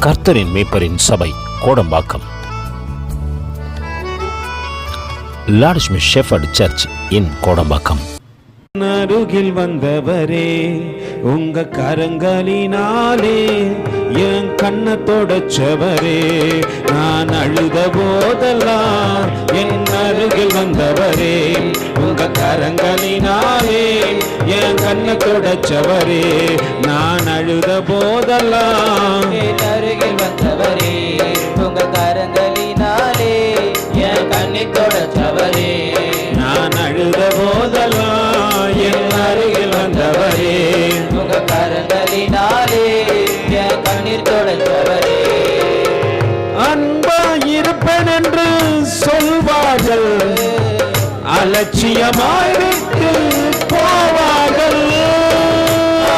கர்த்தரின் மேய்ப்பரின் சபை Kodambakkam. லார்ட்ஸ்மி shepherd search இன் கோடம்பாக்கம். அருகில் வந்தவரே உங்க கரங்களினாலே என் கண்ணை தொடச்சவரே, நான் அழுத போதெல்லாம் என் அருகில் வந்தவரே உங்க கரங்களினாலே என் கண்ணை தொடச்சவரே, நான் அழுத போதெல்லாம் என் அருகில் வந்தவரே உங்க கரங்களினாலே என் கண்ணை தொடச்சவரே, நான் அழுத போதெல்லாம் என் அருகில் வந்தவரே உங்க கரங்களினாலே என் கண்ணீர் தொடச்சவரே. அன்பாயிருப்பேன் என்று சொல்வார்கள், அலட்சியமாய் விட்டு போவார்கள்.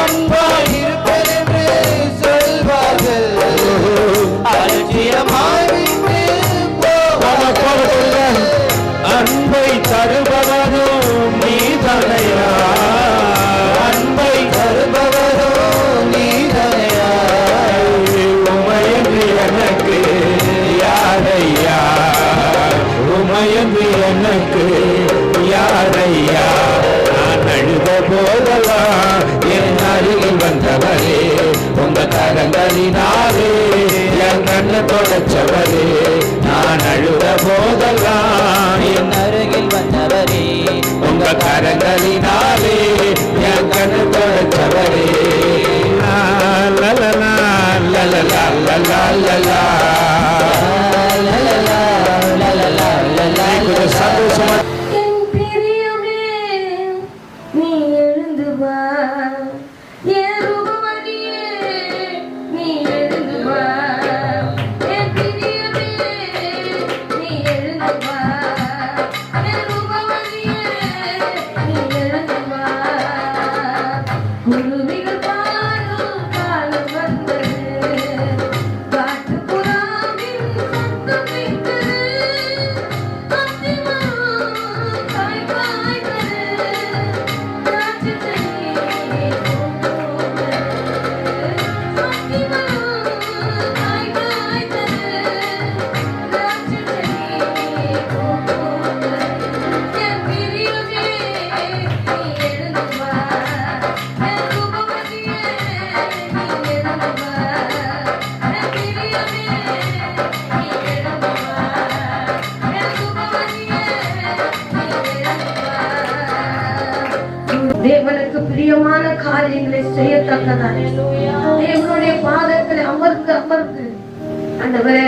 அன்பாயிருப்பேன் என்று சொல்வார்கள், அலட்சியமாய் விட்டு போவார்கள். அன்பை தருபவரும் நீதனையா, அன்பை தருபவரும் நீதனையா, உமையன்று எனக்கு யாரையா, உமையன்று எனக்கு யாரையா. நான் அழுத போதெல்லாம் என் அருகில் வந்தவரே உங்க கரங்களினாலே என் கண்ணை தொடச்சவரே, நான் அழுத போதெல்லாம் என் அருகில் வந்தவரே உங்க கரங்களினாலே என் கண்ணை தொடச்சவரே. லலலா லலலா லலலா கொஞ்சம் சந்தோஷமா என் பிரியமே நீ எழுந்து வா, என் ரூபவதியே நீ எழுந்து வா, என் பிரியமே நீ எழுந்து வா, என் ரூபவதியே நீ எழுந்து வா. குருவிகள் பாடும் காலம் வந்தது, காட்டுப்புறாவின் சத்தம் கேட்டது, தேவனுக்கு பிரியமான காரியங்களை செய்யத்தக்கதான் தேவனுடைய பாதத்தில் அமர்ந்து அமர்ந்து ஆண்டவரே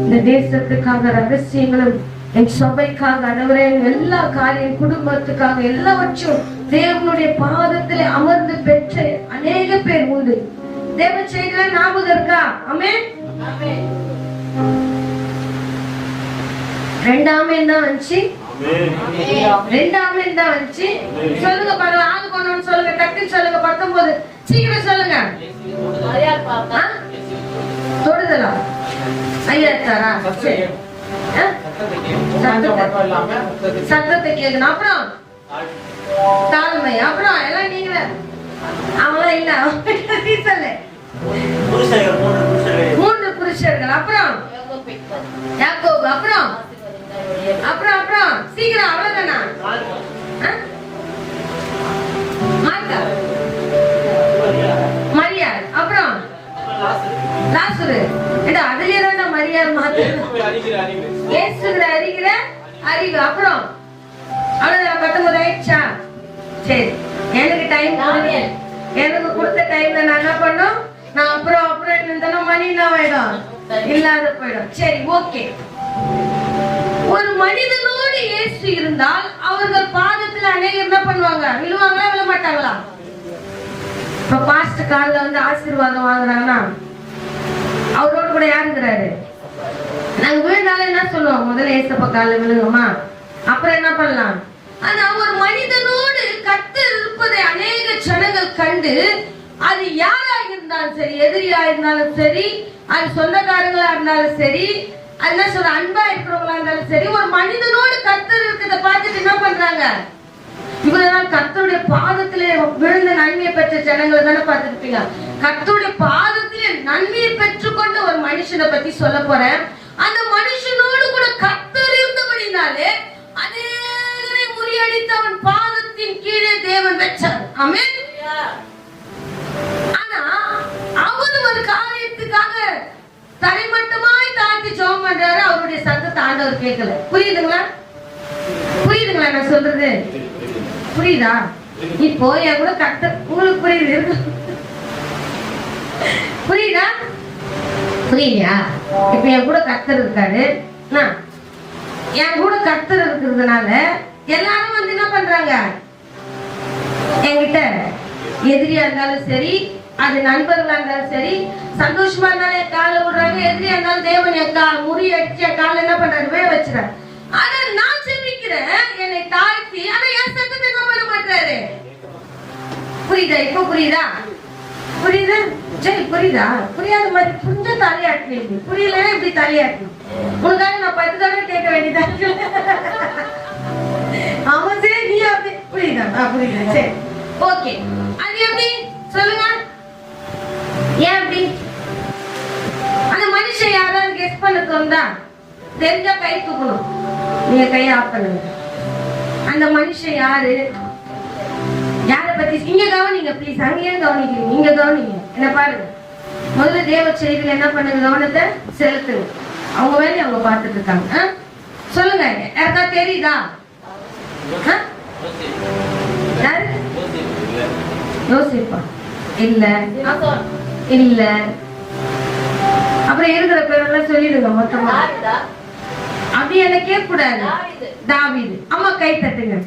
இந்த தேசத்துக்காக ரகசியங்களும் என் சபைக்காக ஆண்டவரே எல்லா காரியம் குடும்பத்துக்காக எல்லாவற்றும் தேவனுடைய பாதத்தில் அமர்ந்து பெற்ற அநேக பேர் உண்டு. தேவ செய்திகளை ஞாபகம் இருக்கா? ஆமென். ரெண்டாமே தான் வந்துச்சு, ரெண்டாமே தான் வந்துச்சு. சொல்லுங்க பாருங்க, ஆளு கொண்டு சொல்லுங்க, டக்குன்னு சொல்லுங்க. 19 சீக்கிரம் சொல்லுங்க. தொடுதலா ஐயாத்தாரா? சத்தத்தை கேட்கணும். அப்புறம் தாழ்மை, அப்புறம் எல்லாம் நீங்கள அவங்கள இல்ல சொல்லு. 3 புருஷர்கள், அப்புறம் யாக்கோபு, அப்புறம் அப்புறம் அப்புறம் சீக்கிரம் அவ்வளவுதானா? மார்த்தா, மரியாள், அப்புறம் லாசரு. அதுலயே தான் மரியாள் மாத்து இயேசுகிற அறிகிற அறிவு. அப்புறம் அவ்வளவுதான். 19 ஆயிடுச்சா? சரி, எனக்கு டைம் எனக்கு கொடுத்த டைம்ல நான் என்ன பண்ணும், நான் அப்புறம் அப்புறம் இருந்தாலும் மணி என்ன ஆயிடும், இல்லாத போயிடும். சரி, ஓகே. ஒரு மனிதனோடு இயேசு இருந்தால் அவர்கள் பாதத்துல அநேகர் என்ன பண்ணுவாங்க, விழுவாங்களா விழ மாட்டாங்களா? இப்ப பாஸ்டர் காலில் வந்து ஆசீர்வாதம் வாங்குறாங்கன்னா அவரோடு கூட யாருங்கிறாரு? நாங்க விழுந்தாலும் என்ன சொல்லுவோம், முதல்ல ஏசப்பா காலில் விழுங்கம்மா, அப்புறம் என்ன பண்ணலாம். ஆனா ஒரு மனிதனோடு கர்த்தர் இருப்பதை அநேக ஜனங்கள் கண்டு, அது யாரா இருந்தாலும் சரி, எதிரியா இருந்தாலும் சரி, அது சொந்தக்காரங்களா இருந்தாலும் சரி, என்ன சொல்ற அன்பா இருக்கிறவங்களா இருந்தாலும் சரி, ஒரு மனிதனோடு கர்த்தர் இருக்கிறத பார்த்துட்டு என்ன பண்றாங்க, இவரெல்லாம் கர்த்தருடைய பாதத்திலே விழுந்த நன்மையை பெற்ற ஜனங்களை தானே பார்த்துருப்பீங்க. கர்த்தருடைய பாதத்திலே நன்மையை பெற்றுக்கொண்ட ஒரு மனுஷனை பத்தி சொல்ல போறேன். அந்த மனுஷனோடு கூட கர்த்தர் இருந்தபடினாலே அநேகரை முறியடித்து அவன் பாதத்தின் கீழே தேவன் வச்சார். ஆமென். ஆனா அவர் ஒரு காரியத்துக்காக தரைமட்டமாய் தாழ்த்தி ஜெபம் பண்றாரு. அவருடைய சத்தத்தை ஆண்டவர் கேட்கல. புரியுதுங்களா? புரியுதுங்களா நான் சொல்றது? புரியுதா? இப்போ என் கூட கர்த்தர் உங்களுக்கு புரியுது? புரியுதா? புரியலையா? இப்ப என் கூட கர்த்தர் இருக்காரு. என் கூட கர்த்தர் இருக்கிறதுனால எல்லாரும் வந்து என்ன பண்றாங்க, என்கிட்ட எதிரியா இருந்தாலும் சரி, அது நண்பர்களா இருந்தாலும் சரி, சந்தோஷமா இருந்தாலும் என் கால விடுறாங்க. எதிரியா இருந்தாலும் தேவன் என் முறி அடிச்சு என் கால என்ன பண்றாரு, வே வச்சுறாரு. ஆனா நான் செபிக்கிறேன் என்னை தாழ்த்தி, ஆனா என் சத்தத்தை என்ன பண்ண மாட்டாரு. புரியுதா? இப்ப புரியுதா? புரியுதா? சரி, புரியுதா? புரியாத மாதிரி புரிஞ்ச தலையாட்டு, புரியல இப்படி தலையாட்டு. உனக்காக நான் 10 தடவை கேட்க வேண்டியதா? ஆமா சரி, நீ அப்படி புரியுதா? புரியுதா? சரி, ஓகே. அது எப்படி சொல்லுங்க? ஏன் அப்படி? அந்த மனுஷன் யாராவது கெஸ் பண்ண தோணுதா? தெரிஞ்சா கை தூக்கணும். நீங்க கையை ஆஃப் பண்ணுங்க. அந்த மனுஷன் யாரு? யார பத்தி? இங்க கவனிங்க ப்ளீஸ். அங்கேயே கவனிக்கிறீங்க, இங்க கவனிங்க. என்ன பாருங்க, முதல்ல தேவ செய்தியில என்ன பண்ணுங்க, கவனத்தை செலுத்துங்க. அவங்க வேலையை அவங்க பார்த்துட்டு இருக்காங்க. சொல்லுங்க, யாருக்கா தெரியுதா? யாரு? யோசிப்பா? இல்ல இல்ல. அப்புறம் இருக்கிற பேரெல்லாம் சொல்லிடுங்க மொத்தமா. அப்படி என்ன கேட்க கூடாது. தாவீது. அம்மா கை தட்டுங்க.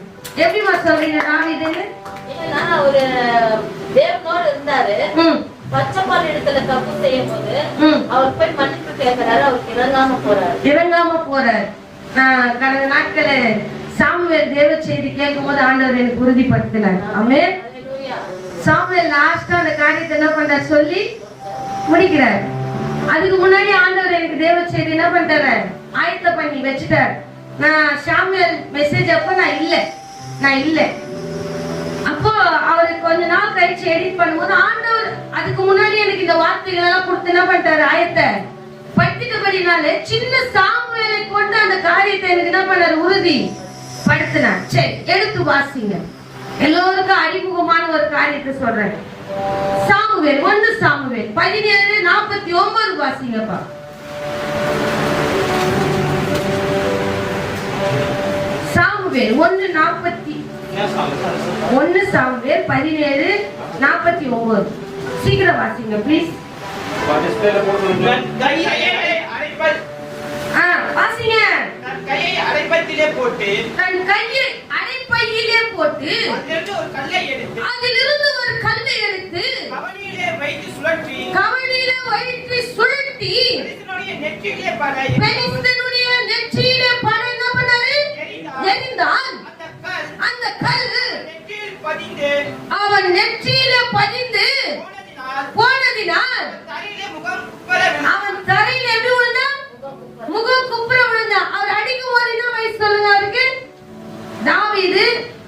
எப்படிமா சொல்றீங்க தாவீதுன்னு? ஒரு தேவனோடு இருந்தாரு. பச்சைப்பால் இடத்துல தப்பு செய்யும் போது அவர் போய் மன்னிப்பு கேட்கிறாரு. அவருக்கு இறங்காம போறாரு. நான் கடந்த நாட்கள சாமுவேல் தேவ செய்தி கேட்கும் போது ஆண்டவர் எனக்கு உறுதிப்படுத்தினார். ஆமென். சாமுவேல் லாஸ்டா அந்த காரியத்தை என்ன பண்றாரு சொல்லி முடிக்கிறார். அதுக்கு முன்னாடி ஆண்டவர் எனக்கு தேவ செய்தி என்ன பண்றாரு, ஆயத்த பண்ணி வச்சுட்டார். நான் சாமுவேல் மெசேஜ் அப்ப நான் இல்ல. அப்போ அவருக்கு கொஞ்ச நாள் கழிச்சு எடிட் பண்ணும்போது ஆண்டவர் அதுக்கு முன்னாடி எனக்கு இந்த வார்த்தைகள் எல்லாம் கொடுத்து என்ன பண்ணிட்டாரு, ஆயத்த படுத்திட்டபடினாலே சின்ன சாமுவேலை கொண்டு அந்த காரியத்தை எனக்கு என்ன பண்ணாரு, உறுதி படுத்தினார். சரி, எடுத்து வாசிங்க. எல்லோருக்கும் அறிமுகமான ஒரு காரியத்தை சொல்றேன். சாமுவேல் 1 சாமுவேல் 17:49 வாசிங்கப்பா. Samuel 1 Samuel 17:49. சீக்கிரம் வாசிங்க ப்ளீஸ். வாசிங்க. தன் கையை அரைப்பையிலே போட்டு அதிலிருந்து ஒரு கல்லை எடுத்து கவணியிலே வைத்து சுழற்றி பெலிஸ்தனுடைய நெற்றியிலே பட என்ன பண்ணாரு, எறிந்தான். அந்த கல் அவன் நெற்றியிலே பதிந்து போனதினால் அவன் தரையில் எப்படி விழுந்தான், முகம் குப்புற விழுந்தான். அவர் அடிக்கும் போது என்ன வயசு சொல்லுங்க அவருக்கு? தாவீது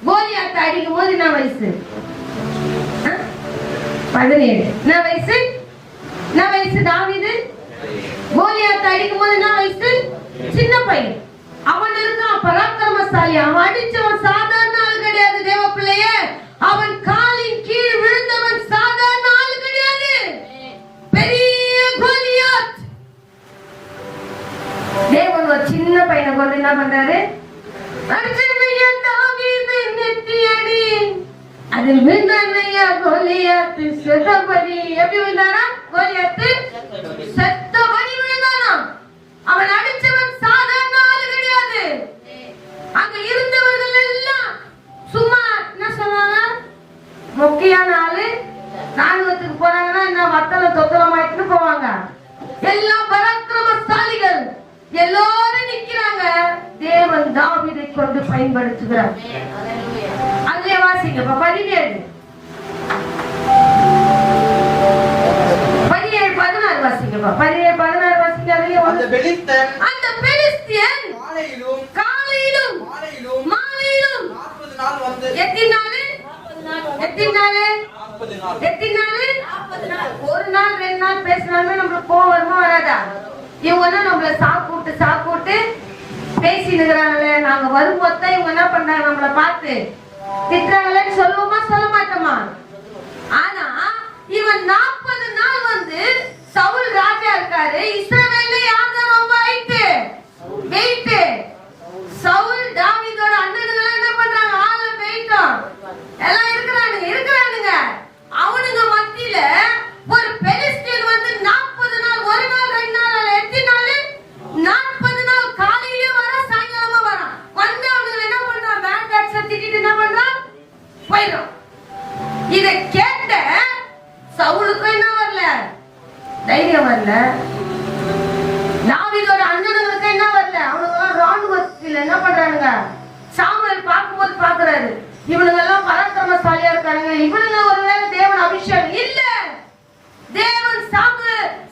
கோலியாத்தை அடிக்கும் போது என்ன வயசு? 17. என்ன வயசு தாவீது கோலியாத்தை அடிக்கும் போது என்ன வயசு? சின்ன பையன். அவன் இருக்கான் பராக்கிரமசாலி. அவன் அடிச்சவன் சாதாரண ஆள் கிடையாது தேவ பிள்ளையே. அவன் காலின் கீழ் விழுந்தவன் சாதாரண ஆள் கிடையாது, பெரிய கோலியாத். தேவன் ஒரு சின்ன பையனை கொண்டு என்ன பண்றாரு, அதில் விழுந்தானையா கோலியாத்து செத்தபடி. எப்படி விழுந்தானா? கோலியாத்து செத்தபடி விழுந்தானா. அவன் அடிச்சவன் சாதாரண ஆளு கிடையாது. அங்க இருந்தவர்கள் எல்லாம் சும்மா என்ன சொன்னாங்க, முக்கியமான ஆளு. ராணுவத்துக்கு போறாங்கன்னா என்ன வத்தல தொத்தலமாயிட்டு போவாங்க. எல்லாம் பராக்கிரமசாலிகள் எல்லாரும் நிக்கிறாங்க. தேவன் தாவீதை கொண்டு பயன்படுத்துகிறார். அதுல வாசிங்க 17 16 வாசிங்கப்பா. 17 16 வாசிங்க. அந்த பெலிஸ்தியன் காலையிலும் மாலையிலும் 40 நாள் வந்து எத்தனை நாள்? ஒரு நாள் 2 நாள் பேசினாலும் நமக்கு கோவம் வருமா வராதா? இவங்க நம்மள சாப்பிட்டு பேசிட்டு இருக்கிறாங்களே, நாங்க வரும்போது தான் இவங்க என்ன பண்றாங்க, நம்மள பார்த்து திட்டுறாங்களேன்னு சொல்லுவோமா சொல்ல மாட்டோமா? ஆனா இவன் 40 நாள் வந்து சவுல் ராஜா இருக்காரு. இஸ்ரவேல்ல யாரு ரொம்ப வெயிட்? சவுல் தாவீதோட அண்ணனுங்க என்ன பண்றாங்க, ஆள வெயிட்டும் எல்லாம் இருக்கிறானுங்க. அவனுங்க மத்தியில ஒரு பெலிஸ்தீன் வந்து 40 நாள், ஒரு நாள் 2 நாள் எத்தனை நாள், 40 நாள் காலையில வர சாயங்காலமா வரான். வந்து அவனுங்க என்ன பண்றான், பேட் திட்டிட்டு என்ன பண்றான், போயிடும். இத கேட்ட சவுலுக்கு என்ன வரல, தைரியம் வரல. தாவீதோட அண்ணனுங்களுக்கு என்ன வரல, அவனுங்க ராணுவத்தில் என்ன பண்றானுங்க, சாமுவேல் பார்க்கும்போது பாக்குறாரு, இவனுங்க எல்லாம் பராக்கிரமசாலியா இருக்கானுங்க, இவனுங்க ஒருவேளை தேவன் அபிஷேகம் இல்ல. தேவன்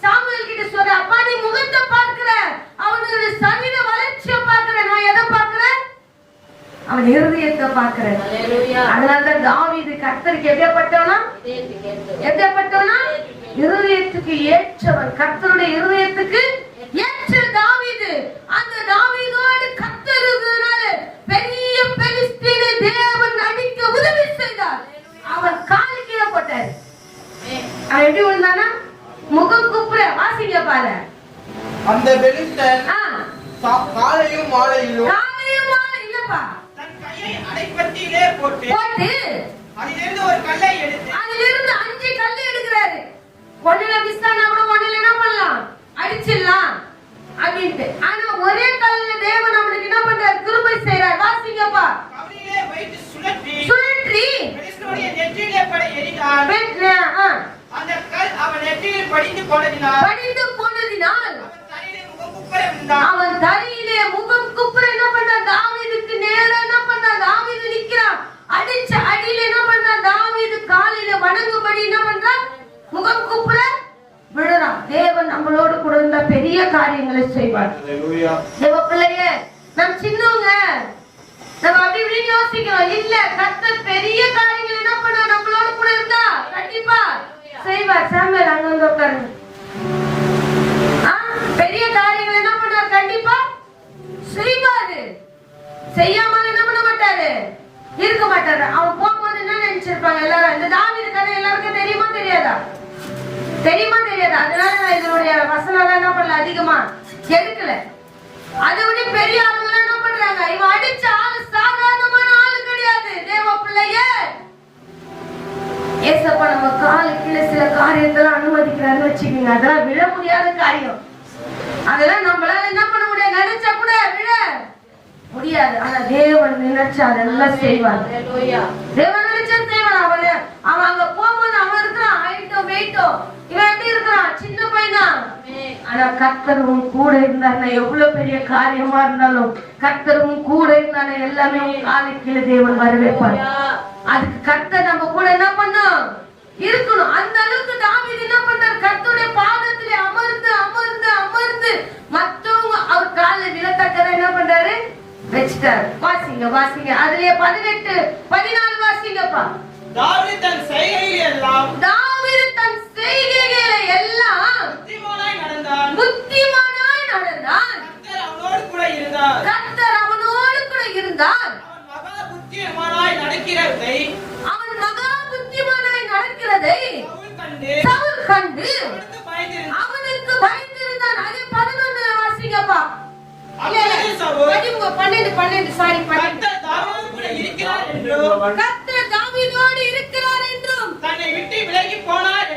சாமுவேல் கிட்ட சொல்ற, அப்பா நீ முகத்தை பார்க்கிற, அவனுடைய சரீர வளர்ச்சியை பார்க்கிற, நான் எதை பார்க்கிறேன், அவன் இருதயத்தை பார்க்கிறேன். அதனாலதான் தாவீது கர்த்தருக்கு எப்படிப்பட்டவனா, இருதயத்துக்கு ஏற்றவன், கர்த்தருடைய இருதயத்துக்கு ஏற்ற தாவீது. அந்த தாவீதோடு கர்த்தர் இருந்ததனால பெரிய பெலிஸ்தீனை தேவன் அடிக்க உதவி செய்தார். அவன் கால் கீழே போட்டார். அவன் எப்படி விழுந்தானா, முகம் குப்புற. வாசிங்க பாரு. அந்த பெலிஸ்தன் காலையும் மாலையிலும் இல்லப்பா, தன் கையை அடைப்பத்திலே போட்டு அதிலிருந்து ஒரு கல்லை எடுத்து, அதிலிருந்து 5 கல்லை எடுக்கிறாரு. ஒண்ணுல மிஸ்தானா கூட ஒண்ணுல என்ன பண்ணலாம், அடிச்சிடலாம் அப்படின்ட்டு. ஆனா ஒரே கல்லுல தேவன் நம்மளுக்கு என்ன பண்றாரு, கிருபை செய்றார். வாசிங்கப்பா. கவரிலே வைத்து சுழற்றி பெலிஸ்தனுடைய நெற்றியிலே பட எறிந்தான். அந்த கல் அவன் நெற்றியில் படிந்து போனதினால் அவன் தரையிலே முகம் குப்புற என்ன பண்றான், தாவீதுக்கு நேரா என்ன பண்றான், தாவீது நிக்கிறான். அடிச்ச அடியில என்ன பண்றான், தாவீது காலில வணங்கும்படி என்ன பண்றான், முகம் குப்புற விழுறான். தேவன் நம்மளோடு கூட இருந்த பெரிய காரியங்களை செய்வார். தேவ பிள்ளையே, நம் சின்னவங்க நம்ம அப்படி இப்படி யோசிக்கிறோம். இல்ல, கர்த்தர் பெரிய காரியங்கள் என்ன பண்ணா நம்மளோட கூட இருந்தா கண்டிப்பா செய்வார். சாமுவேல் அங்க வந்து உட்காருங்க. பெரிய காரியங்கள் என்ன பண்ணார், கண்டிப்பா செய்வாரு. செய்யாமல் என்ன பண்ண மாட்டாரு, இருக்க மாட்டாரு. அவன் போகும்போது என்ன நினைச்சிருப்பாங்க எல்லாரும், இந்த தாவீது கதை எல்லாருக்கும் தெரியுமா தெரியாதா? அதனால நான் இதனுடைய வசனம் என்ன பண்ணல, அதிகமா எடுக்கல. அதை விட பெரிய ஆளுங்க என்ன பண்றாங்க, இவன் அடிச்ச ஆளு சாதாரணமான ஆளு கிடையாது. தேவ பிள்ளையே, ஏசப்பா நம்ம காலு கீழே சில காரியத்தெல்லாம் அனுமதிக்கிறான்னு வச்சுக்கோங்க, அதெல்லாம் விழ முடியாத காரியம். அதெல்லாம் நம்மளால என்ன பண்ண முடியாது, நினைச்சா கூட விழ முடியாது. ஆனா தேவன் நினைச்சா அதெல்லாம் செய்வார். தேவன் நினைச்சா செய்வான். அவன் அங்க போகும்போது அவன் இருக்கிறான் ஹைட்டும் வெயிட்டும், இவன் எப்படி இருக்கிறான், சின்ன பையனா. ஆனா கர்த்தரும் கூட இருந்தாருன்னா எவ்வளவு பெரிய காரியமா இருந்தாலும் கர்த்தரும் கூட இருந்தானே எல்லாமே காலுக்கு கீழே தேவன் வரவேற்பார். அதுக்கு கர்த்தர் நம்ம கூட என்ன பண்ணும், இருக்கணும். அந்த அளவுக்கு தாவீது என்ன பண்றார், கர்த்தருடைய பாதத்திலே அமர்ந்து அமர்ந்து அமர்ந்து மத்தவங்க அவர் காலில் விழத்தக்கதை என்ன பண்றாரு, வச்சிட்டார். வாசிங்க அதுலயே 18 14 வாசிங்கப்பா. தாவீது தன் செய்கைகளை எல்லாம் புத்திமானாய் நடந்தான். கர்த்தர் அவனோடு கூட இருந்தார். அவன் மகா புத்திமானாய் நடக்கிறதை சவுல் கண்டு அவனுக்கு பயந்திருந்தான். அதே 11 வாசிங்கப்பா. 12 சாரி, கர்த்தர் தாவீதோடு இருக்கிறார் என்றும் தன்னை விட்டு விலகி போனார்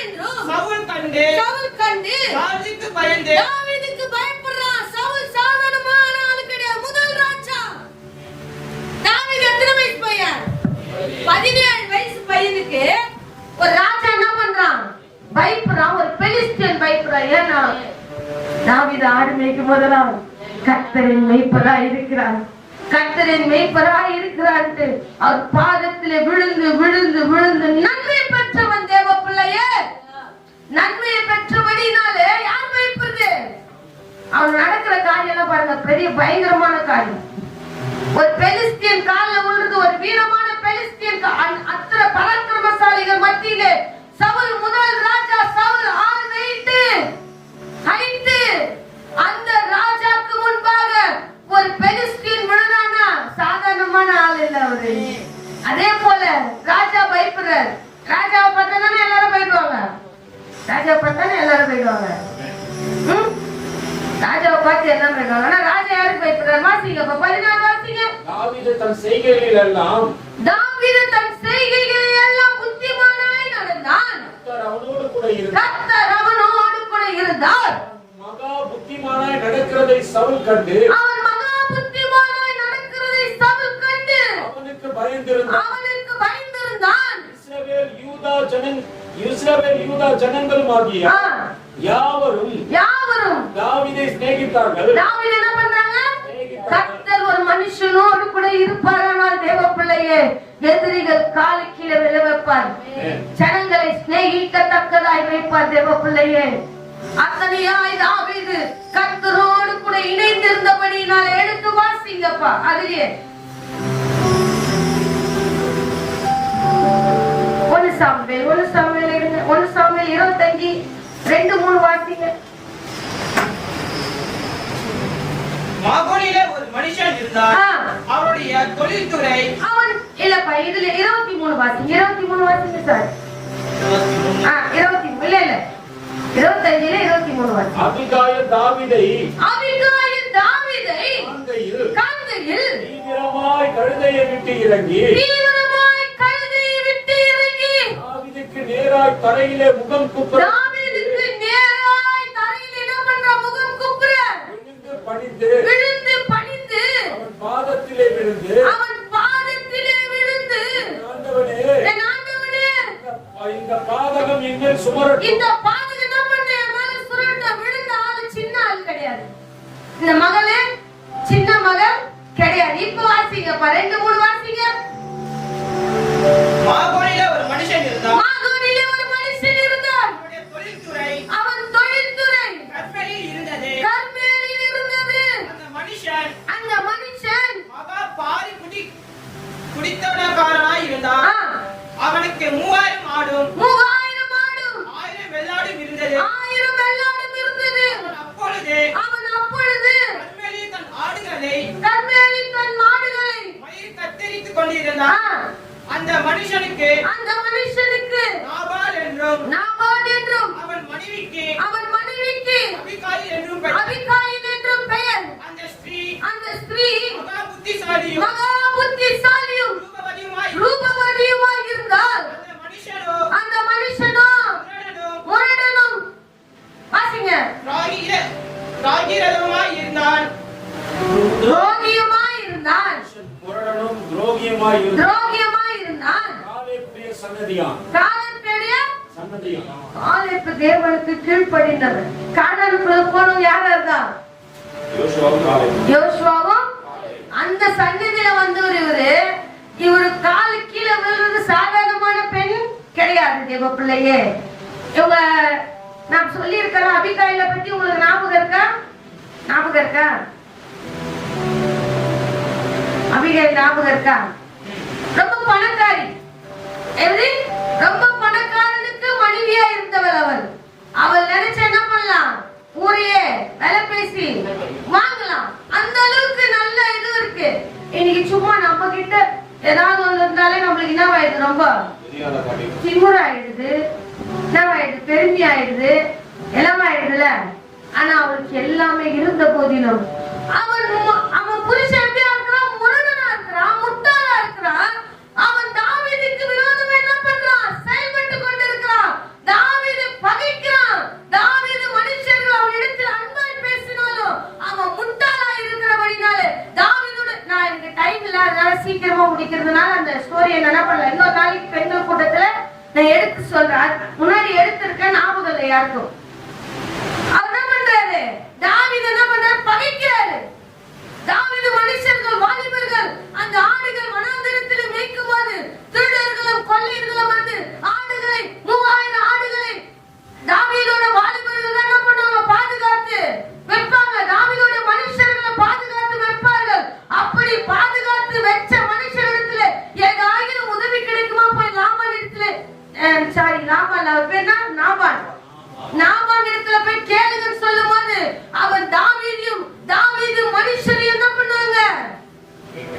என்றும் சவுல் கண்டு தாவீதுக்கு பயப்படுறான். சவுல் சாதாரணமான ஆளு கிடையாது, முதல் ராஜா. தாவீது எத்தனை வயசு பையன், 17 வயசு பையனுக்கு ஒரு ராஜா என்ன பண்றான், பயப்படுறான். ஒரு பெலிஸ்தியன் பயப்படுறான். ஏன்னா தாவீது ஆடு மேய்க்கும் போதெல்லாம் கர்த்தரின் மெய்ப்பராய் இருக்கிறார், அவர் பாதத்திலே விழுந்து விழுந்து விழுந்து நன்மை பெற்றவன். தேவ பிள்ளையே, நன்மையை பெற்றபடினாலே யார் பயப்படுறது, அவன் நடக்கிற காரியம் பாருங்க, பெரிய பயங்கரமான காரியம். ஒரு பெலிஸ்தியன் காலில் விழுந்து, ஒரு வீரமான பெலிஸ்தியன், அத்தனை பராக்கிரமசாலிகள் மத்தியிலே சவுல் முதல் ராஜா போயிடுவாங்க. ராஜாவை பார்த்து என்ன பண்ணுவாங்க? ஆனா ராஜா யாருக்கு பயப்படுறாரு? வாசிங்க 14 வாசிங்க. தாவீது தன் செய்கைகளில் எல்லாம் புத்திமானாய் நடந்தான். கர்த்தர் அவனோடு கூட இருந்தார். கர்த்தர் அவனோடு கூட இருந்தார். மகா புத்திமானாய் நடக்கிறதை சவுல் கண்டு அவன் மகா புத்திமானாய் நடக்கிறதை சவுல் கண்டு அவனுக்கு பயந்திருந்தான். இஸ்ரவேல் யூதா ஜனங்களுமாகிய யாவரும் தாவீதை சிநேகித்தார்கள். தாவீது என்ன பண்ணாங்க? கர்த்தர் ஒரு மனுஷனோடு கூட இருப்பாரானால் தேவ பிள்ளையே, எதிரிகள் காலை கீழே விழ வைப்பார், ஜனங்களை சிநேகிக்கத்தக்கதாய் வைப்பார். தேவ பிள்ளையே, அத்தனையாய் தாவீது கர்த்தரோடு கூட இணைந்திருந்தபடியினால் எடுத்து வாசிங்கப்பா. அதுலயே 1 சாமுவேல் 25 2-3 வாசிங்க. மாகோனிலே ஒரு மனுஷன் இருந்தார். அவருடைய தொழில்துறை அவன் இல்லப்பா, இதுல 23 வாசிங்க. 23 வாசிங்க சார். 23 இல்ல 25ல 23 வாசிங்க. அபிகாயில் தாவீதை காண்கையில் தீவிரமாய் கழுதையை விட்டு இறங்கி தாவீதுக்கு நேராய் தரையிலே முகம் குப்புற விழுந்து பணிந்து அவன் பாதத்திலே விழுந்து ஆண்டவனே, இந்த பாதகம் எங்கள் சுமரட்டும். இந்த பாதகம் என்ன பண்ண மேல சுரட்ட விழுந்த ஆளு சின்ன ஆள் கிடையாது. இந்த மகளே சின்ன மகள் கிடையாது. இப்ப வாசிங்கப்பா 2-3 வாசிங்க. மாகோனிலே ஒரு மனுஷன் இருந்தார். அவன் தொழில்துறை கர்மேலில் இருந்தது. அந்த மனுஷன் மகா பாரி குடித்தவனக்காரனாய் இருந்தான். அவனுக்கு 3000 ஆடும் 1000 வெள்ளாடும் இருந்தது. அவன் அப்பொழுது கர்மேலில் தன் மாடுகளை மயிர் கத்தரித்துக் கொண்டிருந்தான். அந்த மனுஷனுக்கு நாபால் என்றும் அவன் மனைவிக்கு அபிகாயில் என்றும் பெயர். அந்த ஸ்திரீ மகா புத்திசாலியும் ரூபவதியுமாய் இருந்தால். அந்த மனுஷனோ முரடனும் வாசிங்க ராகிரதமாய் இருந்தான். துரோகியுமாய் இருந்தான். காலேபுடைய சன்னதியான். காலேபு தேவனுக்கு கீழ்ப்படிந்தவன். கானானுக்குள்ள போனவங்க யாரா இருந்தா? யோசுவாவும். அந்த சன்னதியில வந்தவர் இவரு காலு கீழே விழுறது சாதாரணமான பெண் கிடையாது. தேவ பிள்ளையே, இவங்க நான் சொல்லி இருக்கிறேன். அபிகாயில பத்தி உங்களுக்கு ஞாபகம் இருக்கா? அபிகாயில் ஞாபகம் இருக்கா? ரொம்ப பணக்காரி. ரொம்ப பணக்காரனுக்கு மனைவியா இருந்தவள் அவள் நினைச்ச என்ன பண்ணலாம்? ஊரையே வேலை பேசி வாங்கலாம். அந்த அளவுக்கு நல்ல இது இருக்கு. இன்னைக்கு சும்மா நம்ம கிட்ட ஏதாவது ஒண்ணு இருந்தாலே நம்மளுக்கு என்ன ஆயிடுது? ரொம்ப திமுறாயிடுது, என்னவாயிடுது? பெருமை ஆயிடுது, எல்லாம் ஆயிடுதுல. ஆனா அவளுக்கு எல்லாமே இருந்த போதிலும் அவன் புருஷன் எப்படியா இருக்கிறான்? முரடனா இருக்கிறான், முட்டாளா இருக்கிறான். அவன் தாவீதுக்கு விரோதமா என்ன பண்றான்? செயல்பட்டு கொண்டிருக்கிறான். தாவீது பகைக்கிறான். தாவீது மனுஷர்கள் அவனிடத்தில் அன்பாய் பேசினாலும் அவன் முட்டாளா இருக்கிறபடினால தாவீதோட நான் எனக்கு டைம் இல்லாதனால சீக்கிரமா முடிக்கிறதுனால அந்த ஸ்டோரி என்ன பண்ணல. இன்னொரு நாளைக்கு பெண்கள் கூட்டத்துல நான் எடுத்து சொல்றேன். முன்னாடி எடுத்திருக்கேன், ஞாபகம் இல்லை யாருக்கும். அவர் என்ன பண்றாரு? தாவீது என்ன பண்றாரு? பகைக்கிறாரு. தாவீது மனுஷர்கள் வாலிபர்கள் அந்த ஆடுகள் வனாந்தரத்தில் மேய்க்கும்போது திருடர்களும் கொள்ளையர்களும் வந்து ஆடுகளை 3000 ஆடுகளை தாவீதோட வாலிபர்கள் என்ன பண்ணுவாங்க? பாதுகாத்து வைப்பாங்க. தாவீதோட மனுஷர்களை பாதுகாத்து வைப்பார்கள். அப்படி பாதுகாத்து வச்ச மனுஷரிடத்துல ஏதாயிரம் உதவி கிடைக்குமா? போய் லாபான் இடத்துல லாபான் அவர் பேர் நாபான் இடத்துல போய் கேளுங்கன்னு சொல்லும் போது அவன் தாவீது மனுஷரையும் என்ன பண்ணுவாங்க?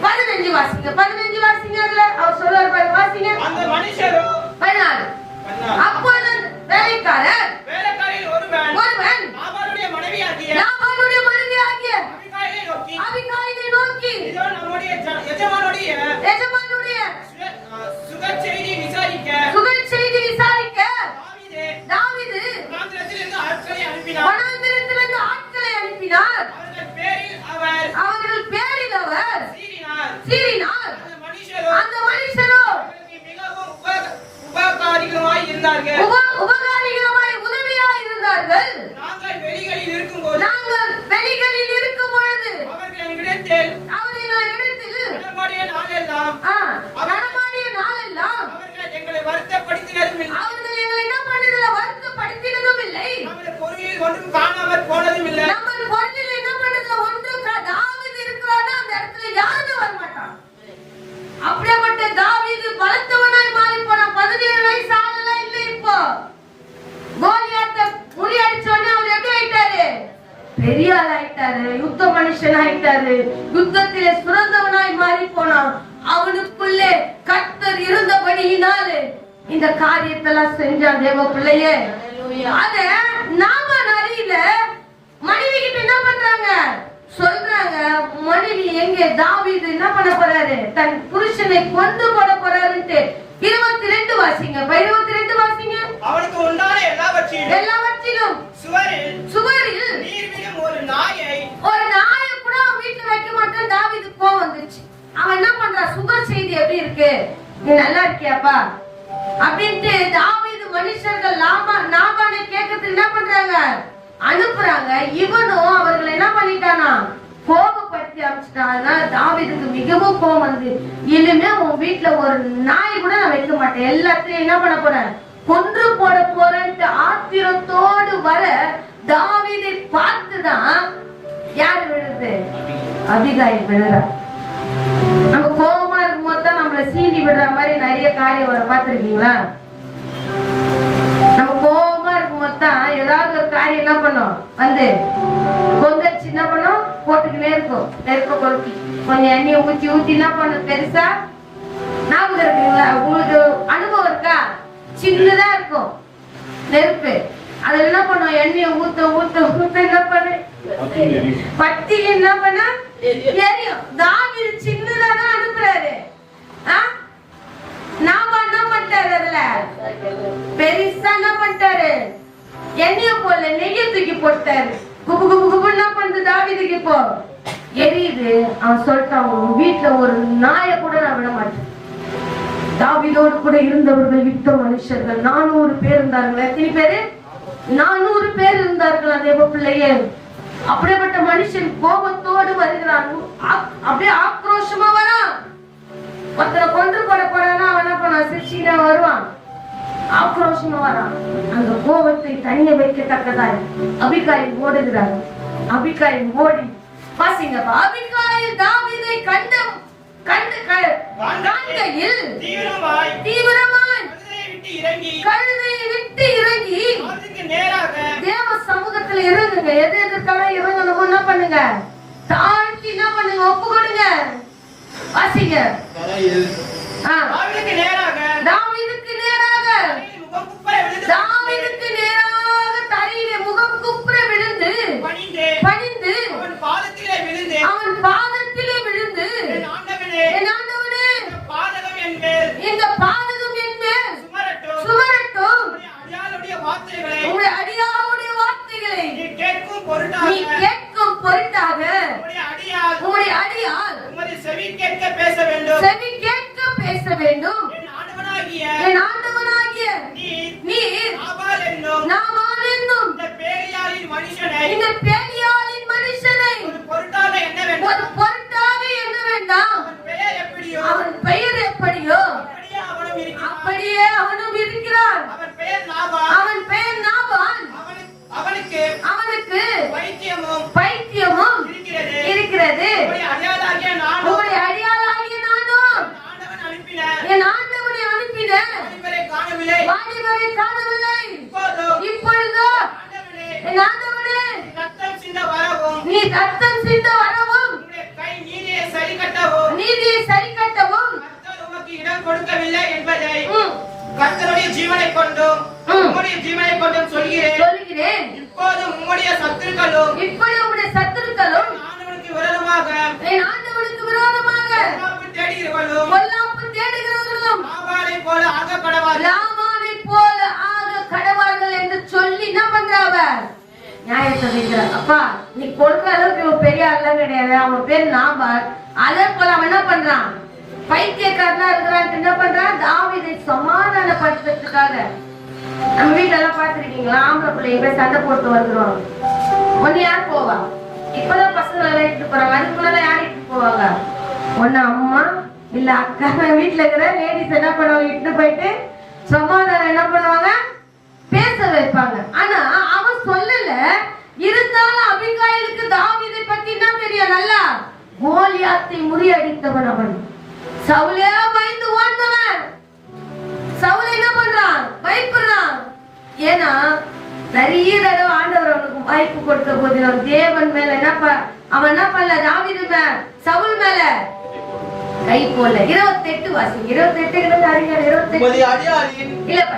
15 வாசிங்க. அதுல அவர் சொல்றாரு பாருங்க, வாசிங்க. அந்த மனுஷரோ 14. அப்பொழுது வேலைக்காரர் வேலைக்காரில் ஒருவன் இருந்தார்கள். உபகாரிகமாய் உதவியாய் இருந்தார்கள். நாங்கள் வெளிகளில் இருக்கும்போது நாங்கள் வெளிகளில் இருக்கும் பொழுது அவர்களிடத்தில் நடமாடிய நாளெல்லாம் அவர்கள் எங்களை வருத்தப்படுத்தினதும் இல்லை. அவர்கள் எங்களை என்ன பண்ணதில்லை, வருத்தப்படுத்தினதும் இல்லை. நம்முடைய பொருளில் ஒன்றும் காணாமல் போனதும் இல்லை. நம்ம பொருளில் என்ன பண்ணதில்லை, ஒன்றும் தாவீது இருக்கிறான்னா அந்த இடத்துல யாருமே வர மாட்டான். அப்படிப்பட்ட தாவீது பலத்தவனாய் மாறி போனான். 17 வயசு ஆளெல்லாம் இல்லை. இப்போ கோலியாத்தை முறியடிச்சோடனே அவர் எப்படி ஆயிட்டாரு, பெரிய ஆள் ஆயிட்டாரு, யுத்த மனுஷன் ஆயிட்டாரு, யுத்தத்திலே சிறந்தவனாய் மாறி போனான். அவனுக்குள்ளே கர்த்தர் இருந்தபடியினாலே இந்த காரியத்தெல்லாம் செஞ்சான் தேவ பிள்ளையே. அத நாம அறியல. மனைவி கிட்ட என்ன பண்றாங்க, சொல்றாங்க, மனைவி எங்க தாவீது என்ன பண்ண போறாரு, தன் புருஷனை கொண்டு போட போறாருன்ட்டு. 22 வாசிங்க, 22 வாசிங்க. அவனுக்கு உண்டான எல்லாவற்றிலும் சுவரில் நீர்விடும் ஒரு நாயை கூட அவன் வீட்டுல வைக்க மாட்டான். தாவீதுக்கு கோவம் வந்துச்சு. அவன் என்ன பண்றான், சுவர் செய்தி எப்படி இருக்கு, நீ நல்லா இருக்கியாப்பா அப்படின்ட்டு தாவீது மனுஷர்கள் நாபானை கேட்கறதுக்கு என்ன பண்றாங்க, அனுப்புறாங்க. இவனும் அவர்களை என்ன பண்ணிட்டானா, கோபப்படுத்தி அனுப்பிச்சிட்டான். அதனால தாவீதுக்கு மிகவும் கோபம் வந்து, இனிமே உன் வீட்டுல ஒரு நாய் கூட நான் வைக்க மாட்டேன், எல்லாத்தையும் என்ன பண்ண போறேன், கொன்று போட போறேன்ட்டு ஆத்திரத்தோடு வர தாவீதை பார்த்துதான் யாரு விழுது, அபிகாயில் விழுறா. நம்ம கோபமா இருக்கும் போது தான் நம்மள சீண்டி விடுற மாதிரி நிறைய காரியம் வர பார்த்திருக்கீங்களா? நம்ம கோபமா இருக்கும் போது தான் ஏதாவது ஒரு காரியம் என்ன பண்ணும், வந்து கொந்தரிச்சு என்ன பண்ணும், போட்டுக்கிட்டே இருக்கும். நெருப்ப கொளுத்தி கொஞ்சம் எண்ணெயை ஊத்தி என்ன பண்ணும், பெருசா ஞாபகம் இருக்குங்களா, உங்களுக்கு அனுபவம் இருக்கா? சின்னதா இருக்கும் நெருப்பு, அதுல என்ன பண்ணும், எண்ணெயை ஊத்த என்ன பண்ணு, பத்தி என்ன பண்ண எரியும். தாவீது சின்னதான் அனுப்புறாரு. நாம என்ன பண்ணிட்டாரு, அதுல பெருசா என்ன பண்ணிட்டாரு, எண்ணெய போல நெய்ய தூக்கி போட்டாரு. குபு குபு குபு என்ன பண்ணுது தாவீதுக்கு, இப்போ எரியுது. அவன் சொல்லிட்டான், வீட்டுல ஒரு நாயை கூட நான் விட மாட்டேன். தாவீதோடு கூட இருந்தவர்கள் யுத்த மனுஷர்கள் 400 பேர் இருந்தார்கள். எத்தனை பேரு, 400 பேர் இருந்தார்கள். அதே பிள்ளையே, அப்படிப்பட்ட மனுஷன் கோபத்தோடு வருகிறான். அப்படியே ஆக்ரோஷமா வரான். ஒருத்தரை கொன்று போட போறான்னா அவன் என்ன பண்ண, சிரிச்சுக்கிட்டா வருவான், ஆக்ரோஷமா வரான். அந்த கோபத்தை தனிய வைக்கத்தக்கதாய் அபிகாயில் ஓடுகிறார். அபிகாயில் ஓடி பாசிங்கப்பா, அபிகாயில் தாவீதை கண்டையில் தீவிரமாய் கழுதையை விட்டு இறங்கி தேவ சமூகத்துல இறங்குங்க. எது எதுக்கெல்லாம் இறங்கணும் என்ன பண்ணுங்க, தாழ்த்தி என்ன பண்ணுங்க, ஒப்பு கொடுங்க. வாசிங்க. தாவீதுக்கு நேராக தரையிலே முகம் குப்புற விழுந்து பணிந்து அவன் பாதத்திலே விழுந்து, என் ஆண்டவனே இந்த பாதகம் என் மேல் சுமரட்டும். உங்களுடைய அடியாளுடைய வார்த்தைகளை நீ கேட்கும் பொருட்டாக உங்களுடைய அடியால் செவி கேட்க பேச வேண்டும். என் ஆண்டவனாகிய நீர் நாபால் என்னும் இந்த பேலியாளின் மனுஷனை ஒரு பொருட்டாக எண்ண வேண்டாம். அவன் பெயர் எப்படியோ அப்படியே அவனும் இருக்கிறான். அவன் பெயர் நாபால். அவனுக்கு பைத்தியமும் இருக்கிறது. உங்களுடைய அடியாளாகிய நானும் என் ஆண்டவனை அனுப்பின வாலிபரை காணவில்லை. இப்பொழுதோ என் ஆண்டவனே நீ ரத்தம் சிந்த வரவும் நீதியை சரி கட்டவும் இடம் கொடுக்கவில்லை என்பதை கர்த்தருடைய ஜீவனை கொண்டும் உம்முடைய ஜீவனை கொண்டும் சொல்கிறேன். இப்போது உம்முடைய சத்துருக்களும் ஆண்டவனுக்கு விரோதமாக பொல்லாப்பு தேடுகிறவர்களும் லாபானைப் போல ஆக கடவார்கள் என்று சொல்லி என்ன பண்றாவ, நியாயத்தை வைக்கிறார். அப்பா நீ கொள்ற அளவுக்கு இவன் பெரிய ஆள்லாம் கிடையாது. அவன் பேர் நாபால். அதே போல அவன் என்ன பண்றான், பைத்தியக்காரனா இருக்கிறான். என்ன பண்றான், தாவீதை சமாதானப்படுத்துறதுக்காக பாத்திருக்கீங்களா? ஆம்பளை பிள்ளைங்க போய் சண்டை போட்டு வந்துருவாங்க. ஒண்ணு யார் போவா? இப்பதான் பசங்க இட்டு போறாங்க. அதுக்குள்ளதான் யார் இட்டு போவாங்க? ஒண்ணு அம்மா இல்ல அக்கா. வீட்டுல இருக்கிற லேடிஸ் என்ன பண்ணுவாங்க? இட்டு போயிட்டு சமாதானம் என்ன பண்ணுவாங்க? பேச வைப்பாங்க. ஆனா அவன் சொல்லல. இருந்தாலும் அபிகாயிலுக்கு தாவீதை பத்தி தான் தெரியும் நல்லா. கோலியாத்தை முறியடித்தவன் அவன். சவுலே பயந்து ஓடுனவன். சவுல் என்ன பண்றான்? பயப்படுறான். ஏன்னா நிறைய தடவை ஆண்டவர் அவனுக்கு வாய்ப்பு கொடுத்த போது தேவன் மேல அவன் என்ன பண்ணல? தாவீது மேல, சவுல் மேல கை போல. 28 வாசிங்க. 28 அதிகாரம் 28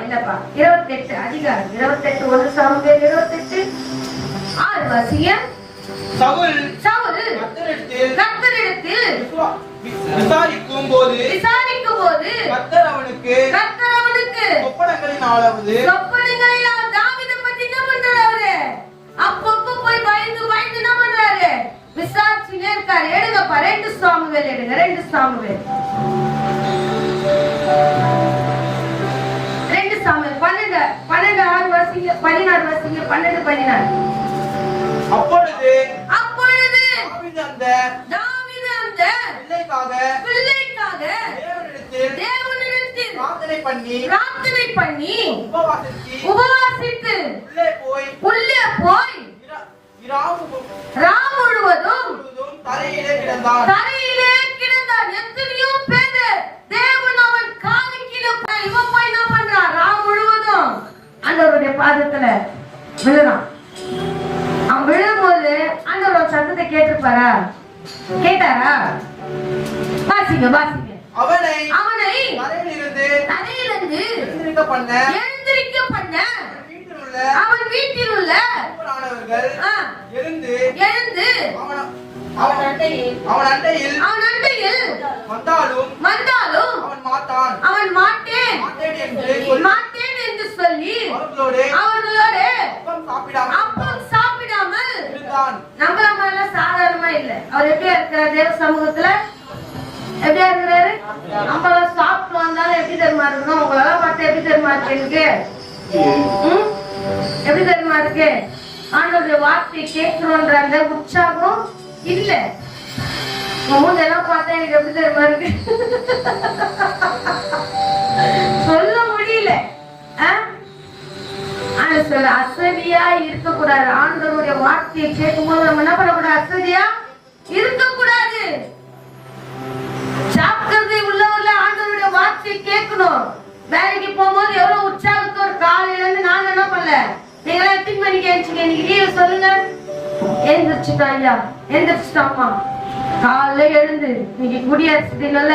இல்லப்பா 28 அதிகாரம் 28 1 சாமுவேல் 28 6 வாசிங்க. சவுல் கர்த்தரிடத்தில் விசாரிக்கும் போது கர்த்தர் அவனுக்கு சொப்பனங்களினாலாவது தாவீதை பத்தி என்ன பண்றாரு? அவரு அப்பப்ப போய் பயந்து என்ன பண்றாரு? விசாரிச்சுனே இருக்காரு. எடுங்கப்பா 2 சாமுவேல் எடுங்க. 2 சாமுவேல் 12 6 வாசிங்க. 16 வாசிங்க. 12 16. அப்பொழுது தாவீது அந்த பிள்ளைக்காக தேவனிடத்தில் பிரார்த்தனை பண்ணி உபவாசித்து உள்ளே போய் ராம் முழுவதும் தரையிலே கிடந்தான். எத்தனையோ பேர் தேவன் அவன் காலுக்கீழே இவன் போய் என்ன பண்றான்? ராம் முழுவதும் ஆண்டவருடைய பாதத்துல விழுறான். அவன் விழும்போது ஆண்டவர் சத்தத்தை கேட்டிருப்பாரா? கேட்டாரா? வாசிங்க. அவனை தரையிலிருந்து எழுந்திருக்க பண்ண அவன் வீட்டில் உள்ள எழுந்து அவன் அண்டையில் வந்தாலும் அவன் மாட்டேன் என்று சொல்லி அவர்களோட அப்பம் சாப்பிடாமல் நம்மள மாதிரிலாம் சாதாரணமா இல்ல. அவர் எப்படியா இருக்கிறார்? தேவ சமூகத்துல எப்படியா இருக்கிறாரு? நம்மளாம் சாப்பிட்டு வந்தாலும் எப்படி தெரியுமா இருக்கணும்? உங்களெல்லாம் பார்த்து எப்படி தெரியுமா இருக்கு? எப்படி தெரியுமா இருக்கு? ஆண்டவருடைய வார்த்தை கேட்கிறோன்ற அந்த உற்சாகம் இல்ல. மூஞ்செல்லாம் பார்த்தா எனக்கு எப்படி தெரியுமா இருக்கு? சொல்ல முடியல. அசதியா இருக்கக்கூடாது. ஆண்டவருடைய வார்த்தையை கேட்கும் போது நம்ம என்ன பண்ணக்கூடாது? அசதியா இருக்கக்கூடாது. ஜாக்கிரதை உள்ளவர்ல ஆண்டவருடைய வார்த்தையை கேட்கணும். வேலைக்கு போகும்போது எவ்வளவு உற்சாகத்தோடு காலையில இருந்து நாங்க என்ன பண்ணல? நீங்களா எத்தனை மணிக்கு எழுந்துச்சுங்க? இன்னைக்கு லீவு சொல்லுங்க. எழுந்திரிச்சுட்டா ஐயா, எழுந்திரிச்சுட்டாமா. காலைல எழுந்து இன்னைக்கு குடியரசு தினம்ல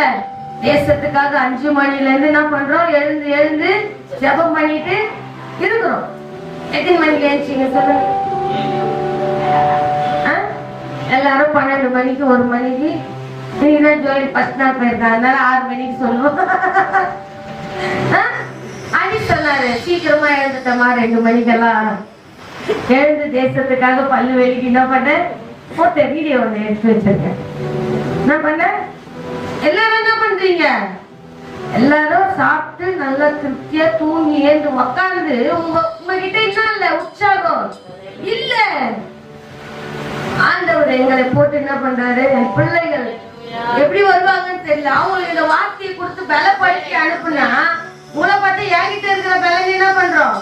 தேசத்துக்காக 5 மணில இருந்து என்ன பண்றோம்? எழுந்து ஜெபம் பண்ணிட்டு இருக்கிறோம். எத்தனை மணிக்கு எழுந்துச்சிங்க சொல்லுங்க? எல்லாரும் 12 மணிக்கு 1 மணிக்கு. இன்னைக்குதான் ஜோயில் 10 நாள் போயிருக்காங்க. அதனால 6 மணிக்கு சொல்லுவோம். அடி சொன்னாரு சீக்கிரமா எழுந்துட்டமா 2 மணிக்கெல்லாம் எழுந்து தேசத்துக்காக பல்லு வெளிக்கு என்ன பண்ண போட்ட வீடியோ ஒண்ணு எடுத்து வச்சிருக்கேன். என்ன பண்ண? எல்லாரும் என்ன பண்றீங்க? எல்லாரும் சாப்பிட்டு நல்லா திருப்தியா தூங்கி ஏந்து உக்காந்து உங்ககிட்ட என்ன இல்ல? உற்சாகம் இல்ல. ஆண்டவர் எங்களை போட்டு என்ன பண்றாரு? என் பிள்ளைகள் எப்படி வருவாங்கன்னு தெரியல. அவங்களுக்கு இந்த வார்த்தையை கொடுத்து பலப்படுத்தி அனுப்புனா உங்களை பார்த்து என்கிட்ட இருக்கிற பலன் என்ன பண்றோம்?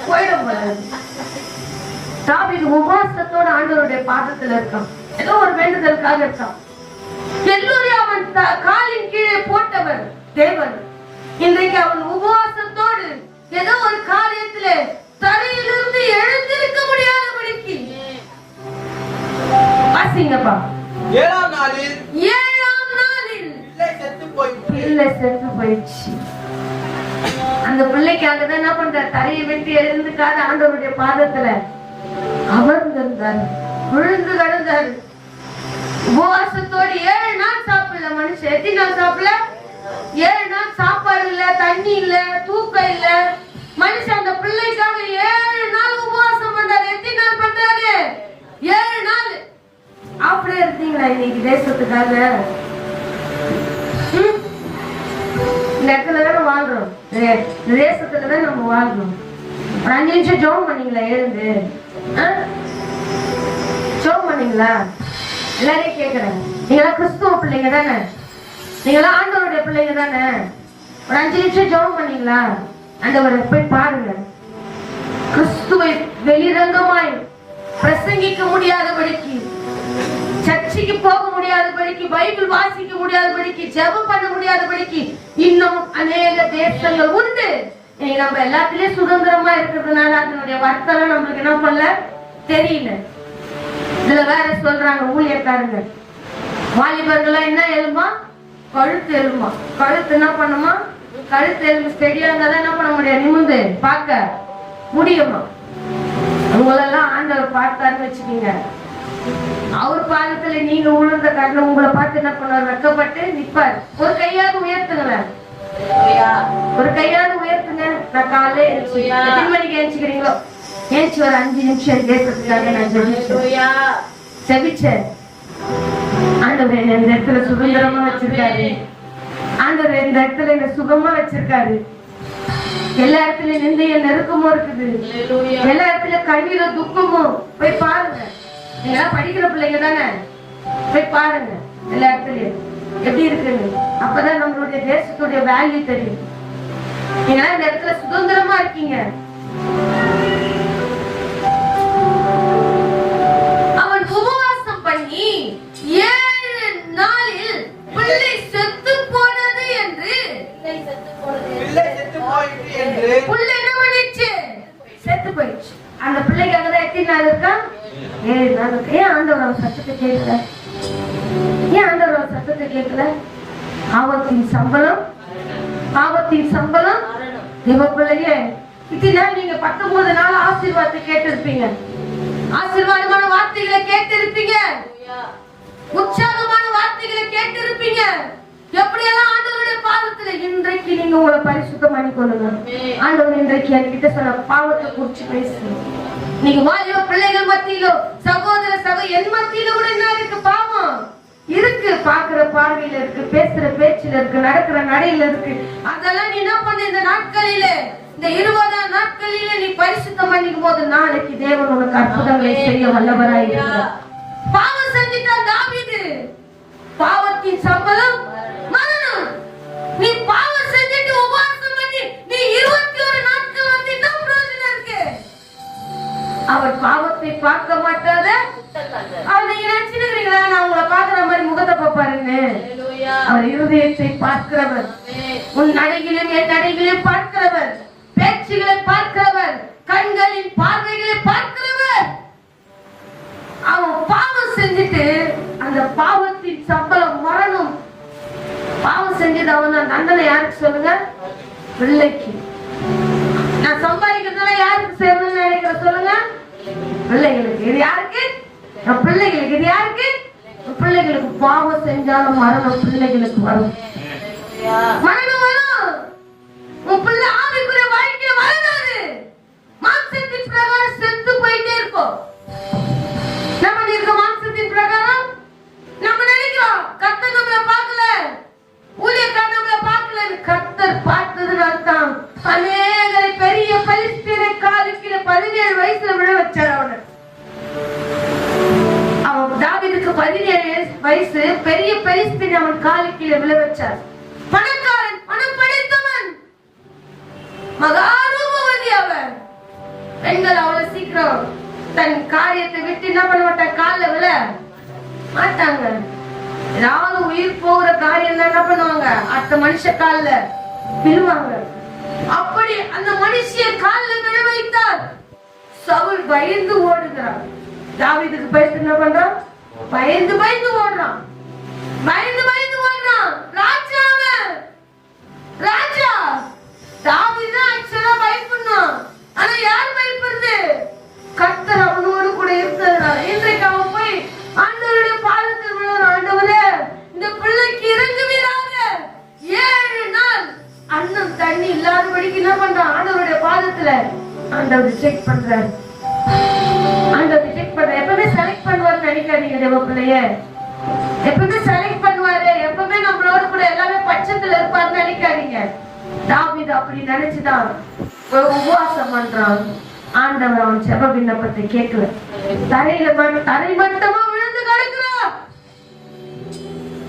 போயிடும் போல. தாவீது உபவாசத்தோட ஆண்டவருடைய பாதத்துல இருக்கான். ஏதோ ஒரு வேண்டுதலுக்காக இருக்கான். எல்லோரும் அவன் காலின் கீழே போட்டவர் தேவன். இன்றைக்கு அவன் உபவாசத்தோடு ஏதோ ஒரு காரியத்துல தரையிலிருந்து எழுந்திருக்க முடியாதபடிக்கு வாசிங்கப்பா. 7ஆம் நாளில் பிள்ளை செத்து போயிடுச்சு. அந்த பிள்ளைக்காக தான் என்ன பண்ற? தரையை விட்டு எழுந்துக்காத ஆண்டவருடைய பாதத்துல அமர்ந்திருந்தாரு, விழுந்து கிடந்தாரு. உபவாசத்தோடு 7 நாள் சாப்பிடல மனுஷன். எத்தனை நாள் சாப்பிடல? 7 நாள் சாப்பாடு இல்ல, தண்ணி இல்ல, தூக்கம் இல்ல. மனுஷன் அந்த பிள்ளைக்காக 7 நாள் உபவாசம் பண்றாரு. எத்தனை நாள் பண்றாரு? 7 நாள். அப்படியே இருந்தீங்களா இன்னைக்கு தேசத்துக்காக? இந்த இடத்துலதான் வாழ்றோம். தேசத்துலதான் நம்ம வாழ்றோம். ஒரு 5 நிமிஷம் ஜெபம் பண்ணீங்களா? எழுந்து ஜெபம் பண்ணீங்களா? எல்லாரையும் கேட்கிறேன், நீங்களா கிறிஸ்துவ பிள்ளைங்க தானே? நீங்களா ஆண்டவருடைய பிள்ளைங்க தானே? ஒரு 5 நிமிஷம் ஜெபம் பண்ணீங்களா? ஆண்டவரை போய் பாருங்க. கிறிஸ்துவை வெளிரங்கமாய் பிரசங்கிக்க முடியாதபடிக்கு, சர்ச்சைக்கு போக முடியாதபடிக்கு, பைபிள் வாசிக்க முடியாதபடிக்கு, ஜெபம் பண்ண முடியாதபடிக்கு இன்னும் அநேக தேசங்கள் உண்டு. நம்ம எல்லாத்துலயும் சுதந்திரமா இருக்கிறதுனால அதனுடைய வர்த்தகம் நம்மளுக்கு என்ன பண்ணல தெரியல. இதுல வேற சொல்றாங்க ஊழியக்காரங்க, வாலிபர்களா என்ன எலும்பா? கழுத்து எலும்பா. கழுத்து என்ன பண்ணுமா? கழுத்து எலும்பு ஸ்டெடியா இருந்தாதான் என்ன பண்ண முடியும்? நிமிந்து பார்க்க முடியுமா? உங்களெல்லாம் ஆண்டவர் பார்த்தாருன்னு வச்சுக்கீங்க, அவர் பாதத்துல நீங்க உழுந்த காரணம் உங்களை பார்த்து என்ன பண்ணுவார்? வெக்கப்பட்டு நிப்பார். ஒரு கையாவது உயர்த்துங்களேன், ஒரு கையாவது உயர்த்துங்க. நான் காலையில எத்தனை மணிக்கு ஏஞ்சிக்கிறீங்களோ ஏஞ்சி ஒரு 5 நிமிஷம் கேட்கறதுக்காக நான் செபிச்சேன். ஆண்டவர் இந்த இடத்துல சுதந்திரமா வச்சிருக்காரு. ஆண்டவர் இந்த இடத்துல என்ன சுகமா வச்சிருக்காரு. எல்லா இடத்துலயும் நிந்தைய நெருக்கமும் இருக்குது, எல்லா இடத்துலயும் கண்ணீரும் துக்கமும். போய் பாருங்க, நீங்க படிக்கிற பிள்ளைங்க தானே, போய் பாருங்க எல்லா இடத்துலயும் எப்படி இருக்குன்னு. அப்பதான் நம்மளுடைய தேசத்துடைய வேல்யூ தெரியும். நீங்க இந்த இடத்துல சுதந்திரமா இருக்கீங்க. அவன் உபவாசம் பண்ணி 7 நாளில் பிள்ளை செத்து போனது என்று பிள்ளை என்ன பண்ணிச்சு? செத்து போயிடுச்சு. அந்த பிள்ளைக்கு அங்கதான் எத்தனை நாள் இருக்கா? 7 நாள் இருக்கு. ஏன் ஆண்டவர் சத்தத்தை கேட்கல? ஏன் ஆண்டவர் சத்தத்தை கேட்கல? பாவத்தின் சம்பளம், பாவத்தின் சம்பளம் தேவ பிள்ளையே. இத்தனை நாள் நீங்க 19 நாள் ஆசீர்வாதத்தை கேட்டிருப்பீங்க, ஆசீர்வாதமான வார்த்தைகளை கேட்டிருப்பீங்க, உற்சாகமான வார்த்தைகளை கேட்டிருப்பீங்க. எப்படியெல்லாம் ஆண்டவருடைய பாதத்துல இன்றைக்கு நீங்க உங்களை பரிசுத்தம் பண்ணிக்கொள்ளுங்க. ஆண்டவர் இன்றைக்கு என்கிட்ட சொன்ன பாவத்தை குறிச்சு பேசுங்க. நீங்க வாலிப பிள்ளைகள் மத்தியிலோ, சகோதர என் மத்தியில கூட என்ன இருக்கு? பாவம் இருக்கு. பாக்குற பார்வையில இருக்கு, பேசுற பேச்சுல இருக்கு, நடக்கிற நடையில இருக்கு. அதெல்லாம் நீ என்ன பண்ண? இந்த நாட்களில, இந்த 20 நாட்களில நீ பரிசுத்தம் பண்ணிக்கும் போது நாளைக்கு தேவன் உனக்கு அற்புதங்களை செய்ய வல்லவராயிருக்கிறார். பாவம் செஞ்சுட்டான் தாவீது. பாவத்தின் சம்பளம் மரணம். நீ பாவம் செஞ்சுட்டு உபவாசம் பண்ணி நீ 21 நாட்கள் வந்து என்ன பிரயோஜனம் இருக்கு? அவர் பாவத்தை பார்க்க மாட்டாத. அவர் நீங்க நினைச்சிருக்கீங்களா நான் உங்களை பாக்குற மாதிரி முகத்தை பார்ப்பாருன்னு? அவர் இருதயத்தை பார்க்கிறவர், உன் நடைகளையும் என் நடைகளையும் பார்க்கிறவர், பேச்சுகளை பார்க்கிறவர், கண்களின் பார்வைகளை பார்க்கிறவர். அவன் பாவம் செஞ்சுட்டு அந்த பாவத்தின் சம்பளம் மரணம். பாவம் செஞ்சது அவன் தான். தண்டனை யாருக்கு சொல்லுங்க? பிள்ளைக்கு. நான் சம்பாதிக்கிறதுனால யாருக்கு சேரணும்னு நினைக்கிற சொல்லுங்க? பிள்ளைகளுக்கு. இது யாருக்கு? பிள்ளைகளுக்கு. இது யாருக்கு? பிள்ளைகளுக்கு. பாவம் செஞ்சாலும் மரணம் பிள்ளைகளுக்கு வரும். மரணம் வரும். உன் பிள்ளை ஆவிக்குரிய வாழ்க்கைய வளராது. மாம்சத்தின் பிரகாரம் செத்து போயிட்டே இருக்கும். நம்ம இருக்க மாம்சத்தின் பிரகாரம் நம்ம நினைக்கிறோம் கர்த்தர் நம்மளை பார்க்கல, ஊழியக்காரர் நம்மளை பார்க்கல. கர்த்தர் பார்த்ததுன்னு அர்த்தம். அநேகரை பெரிய பலிஸ்தீனை காலுக்கில 17 வயசுல விழ வச்சார். அவன் தாவீதுக்கு 17 வயசு, பெரிய பலிஸ்தீனை அவன் காலுக்கில விழ வச்சார். பணக்காரன், பணம் படைத்தவன், மகாரூபவதி அவன். பெண்கள் அவ்வளவு சீக்கிரம் தன் காரியத்தை விட்டு என்ன பண்ண மாட்டாங்க? காலில் விழ மாட்டாங்க. ஏதாவது உயிர் போகிற காரியம் என்ன பண்ணுவாங்க? அடுத்த மனுஷ கால்ல விழுவாங்க. அப்படி அந்த மனுஷிய காலில் விழ வைத்தார். சவுல் பயந்து ஓடுகிறான். தாவீதுக்கு பயந்து என்ன பண்றான்? பயந்து பயந்து ஓடுறான். பயந்து பயந்து ஓடுறான். ராஜா தாவீது ஆக்சுவலா பயப்படணும். ஆனா யார் பயப்படுறது? கர்த்தர் அவனோடு கூட இருந்ததுனால இன்றைக்கு அவன் போய் ஆண்டவருடைய பாதத்தில் விழுவான். ஆண்டவரே இந்த பிள்ளைக்கு இறங்குவீராக. 7 நாள் அன்னம் தண்ணி இல்லாதபடிக்கு என்ன பண்றான்? ஆண்டவருடைய பாதத்துல ஆண்டவர் செக் பண்றாரு. ஆண்டவர் செக் பண்ற. எப்பவுமே செலக்ட் பண்ணுவாருன்னு நினைக்காதீங்க தேவ பிள்ளைய. எப்பவுமே செலக்ட் பண்ணுவாரு, எப்பவுமே நம்மளோட கூட எல்லாமே பட்சத்துல இருப்பாருன்னு நினைக்காதீங்க. தாவீது அப்படி நினைச்சுதான் உபவாசம் பண்றான். ஆண்டவர் அவன் ஜெப விண்ணப்பத்தை கேட்கல. தரைமட்டமா விழுந்து கிடக்கிறான்.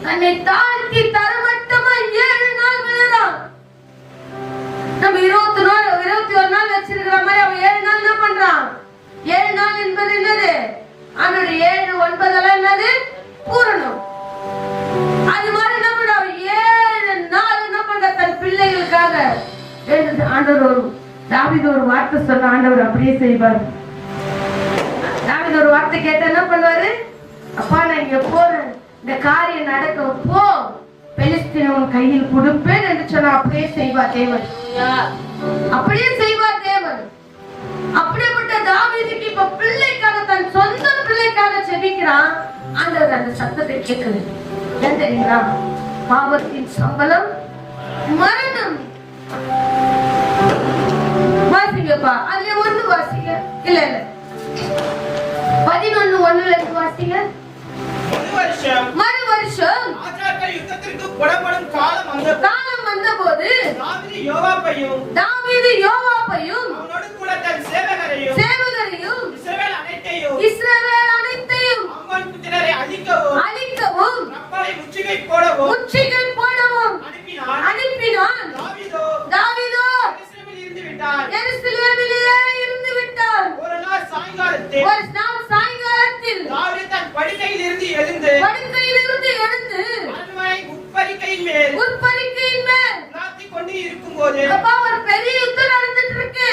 தன்னை தாழ்த்தி தரைமட்டமா 7 நாள் விழுறான். நம்ம 21 நாள் வச்சிருக்கிற மாதிரி அவன் 7 நாள் என்ன பண்றான்? 7 நாள் என்பது என்னது? அவனுடைய 7, 9 எல்லாம் என்னது? பூரணம். அது மாதிரி என்ன பண்ற? 7 நாள் என்ன பண்ற? தன் பிள்ளைகளுக்காக ஆண்டவர் தாவீது ஒரு வார்த்தை சொன்ன ஆண்டவர் அப்படியே செய்வார். தாவீது ஒரு வார்த்தை கேட்ட என்ன பண்ணுவாரு? அப்பா நான் இங்க போறேன், இந்த காரியம் நடக்க போ, பெலிஸ்தீனன் கையில் கொடுப்பேன் என்று சொன்னா அப்படியே செய்வார் தேவன். அப்படியே செய்வார் தேவன். அப்படிப்பட்ட தாவீதுக்கு இப்ப பிள்ளைக்காக, தன் சொந்த பிள்ளைக்காக செபிக்கிறான். ஆண்டவர் அந்த சத்தத்தை கேட்குது. ஏன் தெரியுங்களா? பாவத்தின் சம்பளம் மரணம். வாசிங்கப்பா, அதுல 1 வாசிங்க. இல்ல 11:1 இருந்து வாசிங்க. மறு வருஷம் ராஜாக்கள் யுத்தத்திற்கு புறப்படும் காலம் வந்தபோது தாவீது யோவாபையும் அவனோடு கூட தன் சேவகரையும் இஸ்ரவேல் அனைத்தையும் அம்மன் புத்திரரை அழிக்கவும் கப்பலை முற்றுகை போடவும் அனுப்பினான். தாவீதோ எருசலேமிலே இருந்து விட்டான். ஒரு நாள் சாயங்காலத்தில் தாவீது தன் படுக்கையில் இருந்து எழுந்து அரண்மனை உட்பரிக்கையின் மேல் உலாத்திக் கொண்டு இருக்கும்போது அப்பா ஒரு பெரிய யுத்தம் நடந்துட்டு இருக்கு.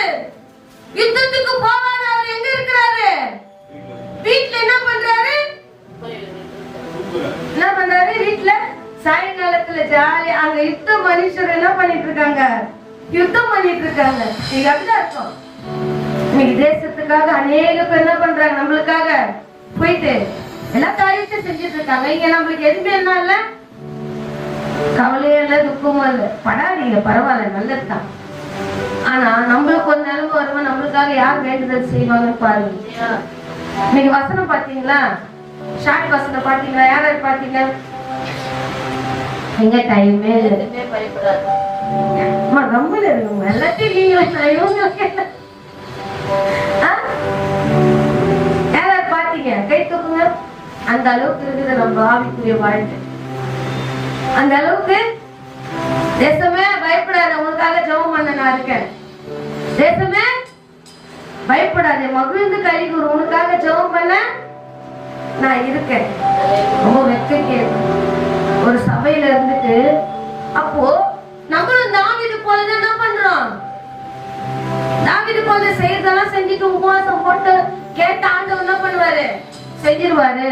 யுத்தத்துக்கு போவாரு. அவர் எங்க இருக்கிறாரு? வீட்ல என்ன பண்றாரு? வீட்ல சாயங்காலத்துல ஜாலி அங்க யுத்த மனுஷர் என்ன பண்ணிட்டு இருக்காங்க? யுத்தம் பண்ணிட்டு இருக்காங்க. நீங்க அப்படிதான் இருக்கும். இன்னைக்கு தேசத்துக்காக அநேக பேர் என்ன பண்றாங்க? நம்மளுக்காக போயிட்டு எல்லா காரியத்தையும் செஞ்சுட்டு இருக்காங்க. இங்க நம்மளுக்கு எதுவுமே என்ன இல்ல, கவலையும் இல்ல, துக்கமும் இல்ல. படாதீங்க, பரவாயில்ல, நல்லதுதான். ஆனா நம்மளுக்கு ஒரு நிலைமை வருவோம், நம்மளுக்காக யார் வேண்டுதல் செய்வாங்கன்னு பாருங்க. இன்னைக்கு வசனம் பாத்தீங்களா? ஷார்ட் வசனம் பாத்தீங்களா? யாராவது பாத்தீங்க? எங்க டைமே ரொம்ப இருக்குங்க. எல்லாத்தையும் யாராவது பாத்தீங்க? கை தூக்குங்க. அந்த அளவுக்கு இருக்குது நம்ம ஆவிக்குரிய வாழ்க்கை. அந்த அளவுக்கு தேசமே பயப்படாத, உனக்காக ஜெபம் பண்ண நான் இருக்கேன். தேசமே பயப்படாத, மகிழ்ந்து கழிவுறு, உனக்காக ஜெபம் பண்ண நான் இருக்கேன். ரொம்ப வெட்கக்கே ஒரு சபையில இருந்துட்டு அப்போ நம்மளும் தாவீது போலதான் என்ன பண்றோம்? தாவீது போல செய்யறதெல்லாம் செஞ்சுட்டு உபவாசம் போட்டு கேட்ட ஆண்டவர் என்ன பண்ணுவாரு? செஞ்சிருவாரு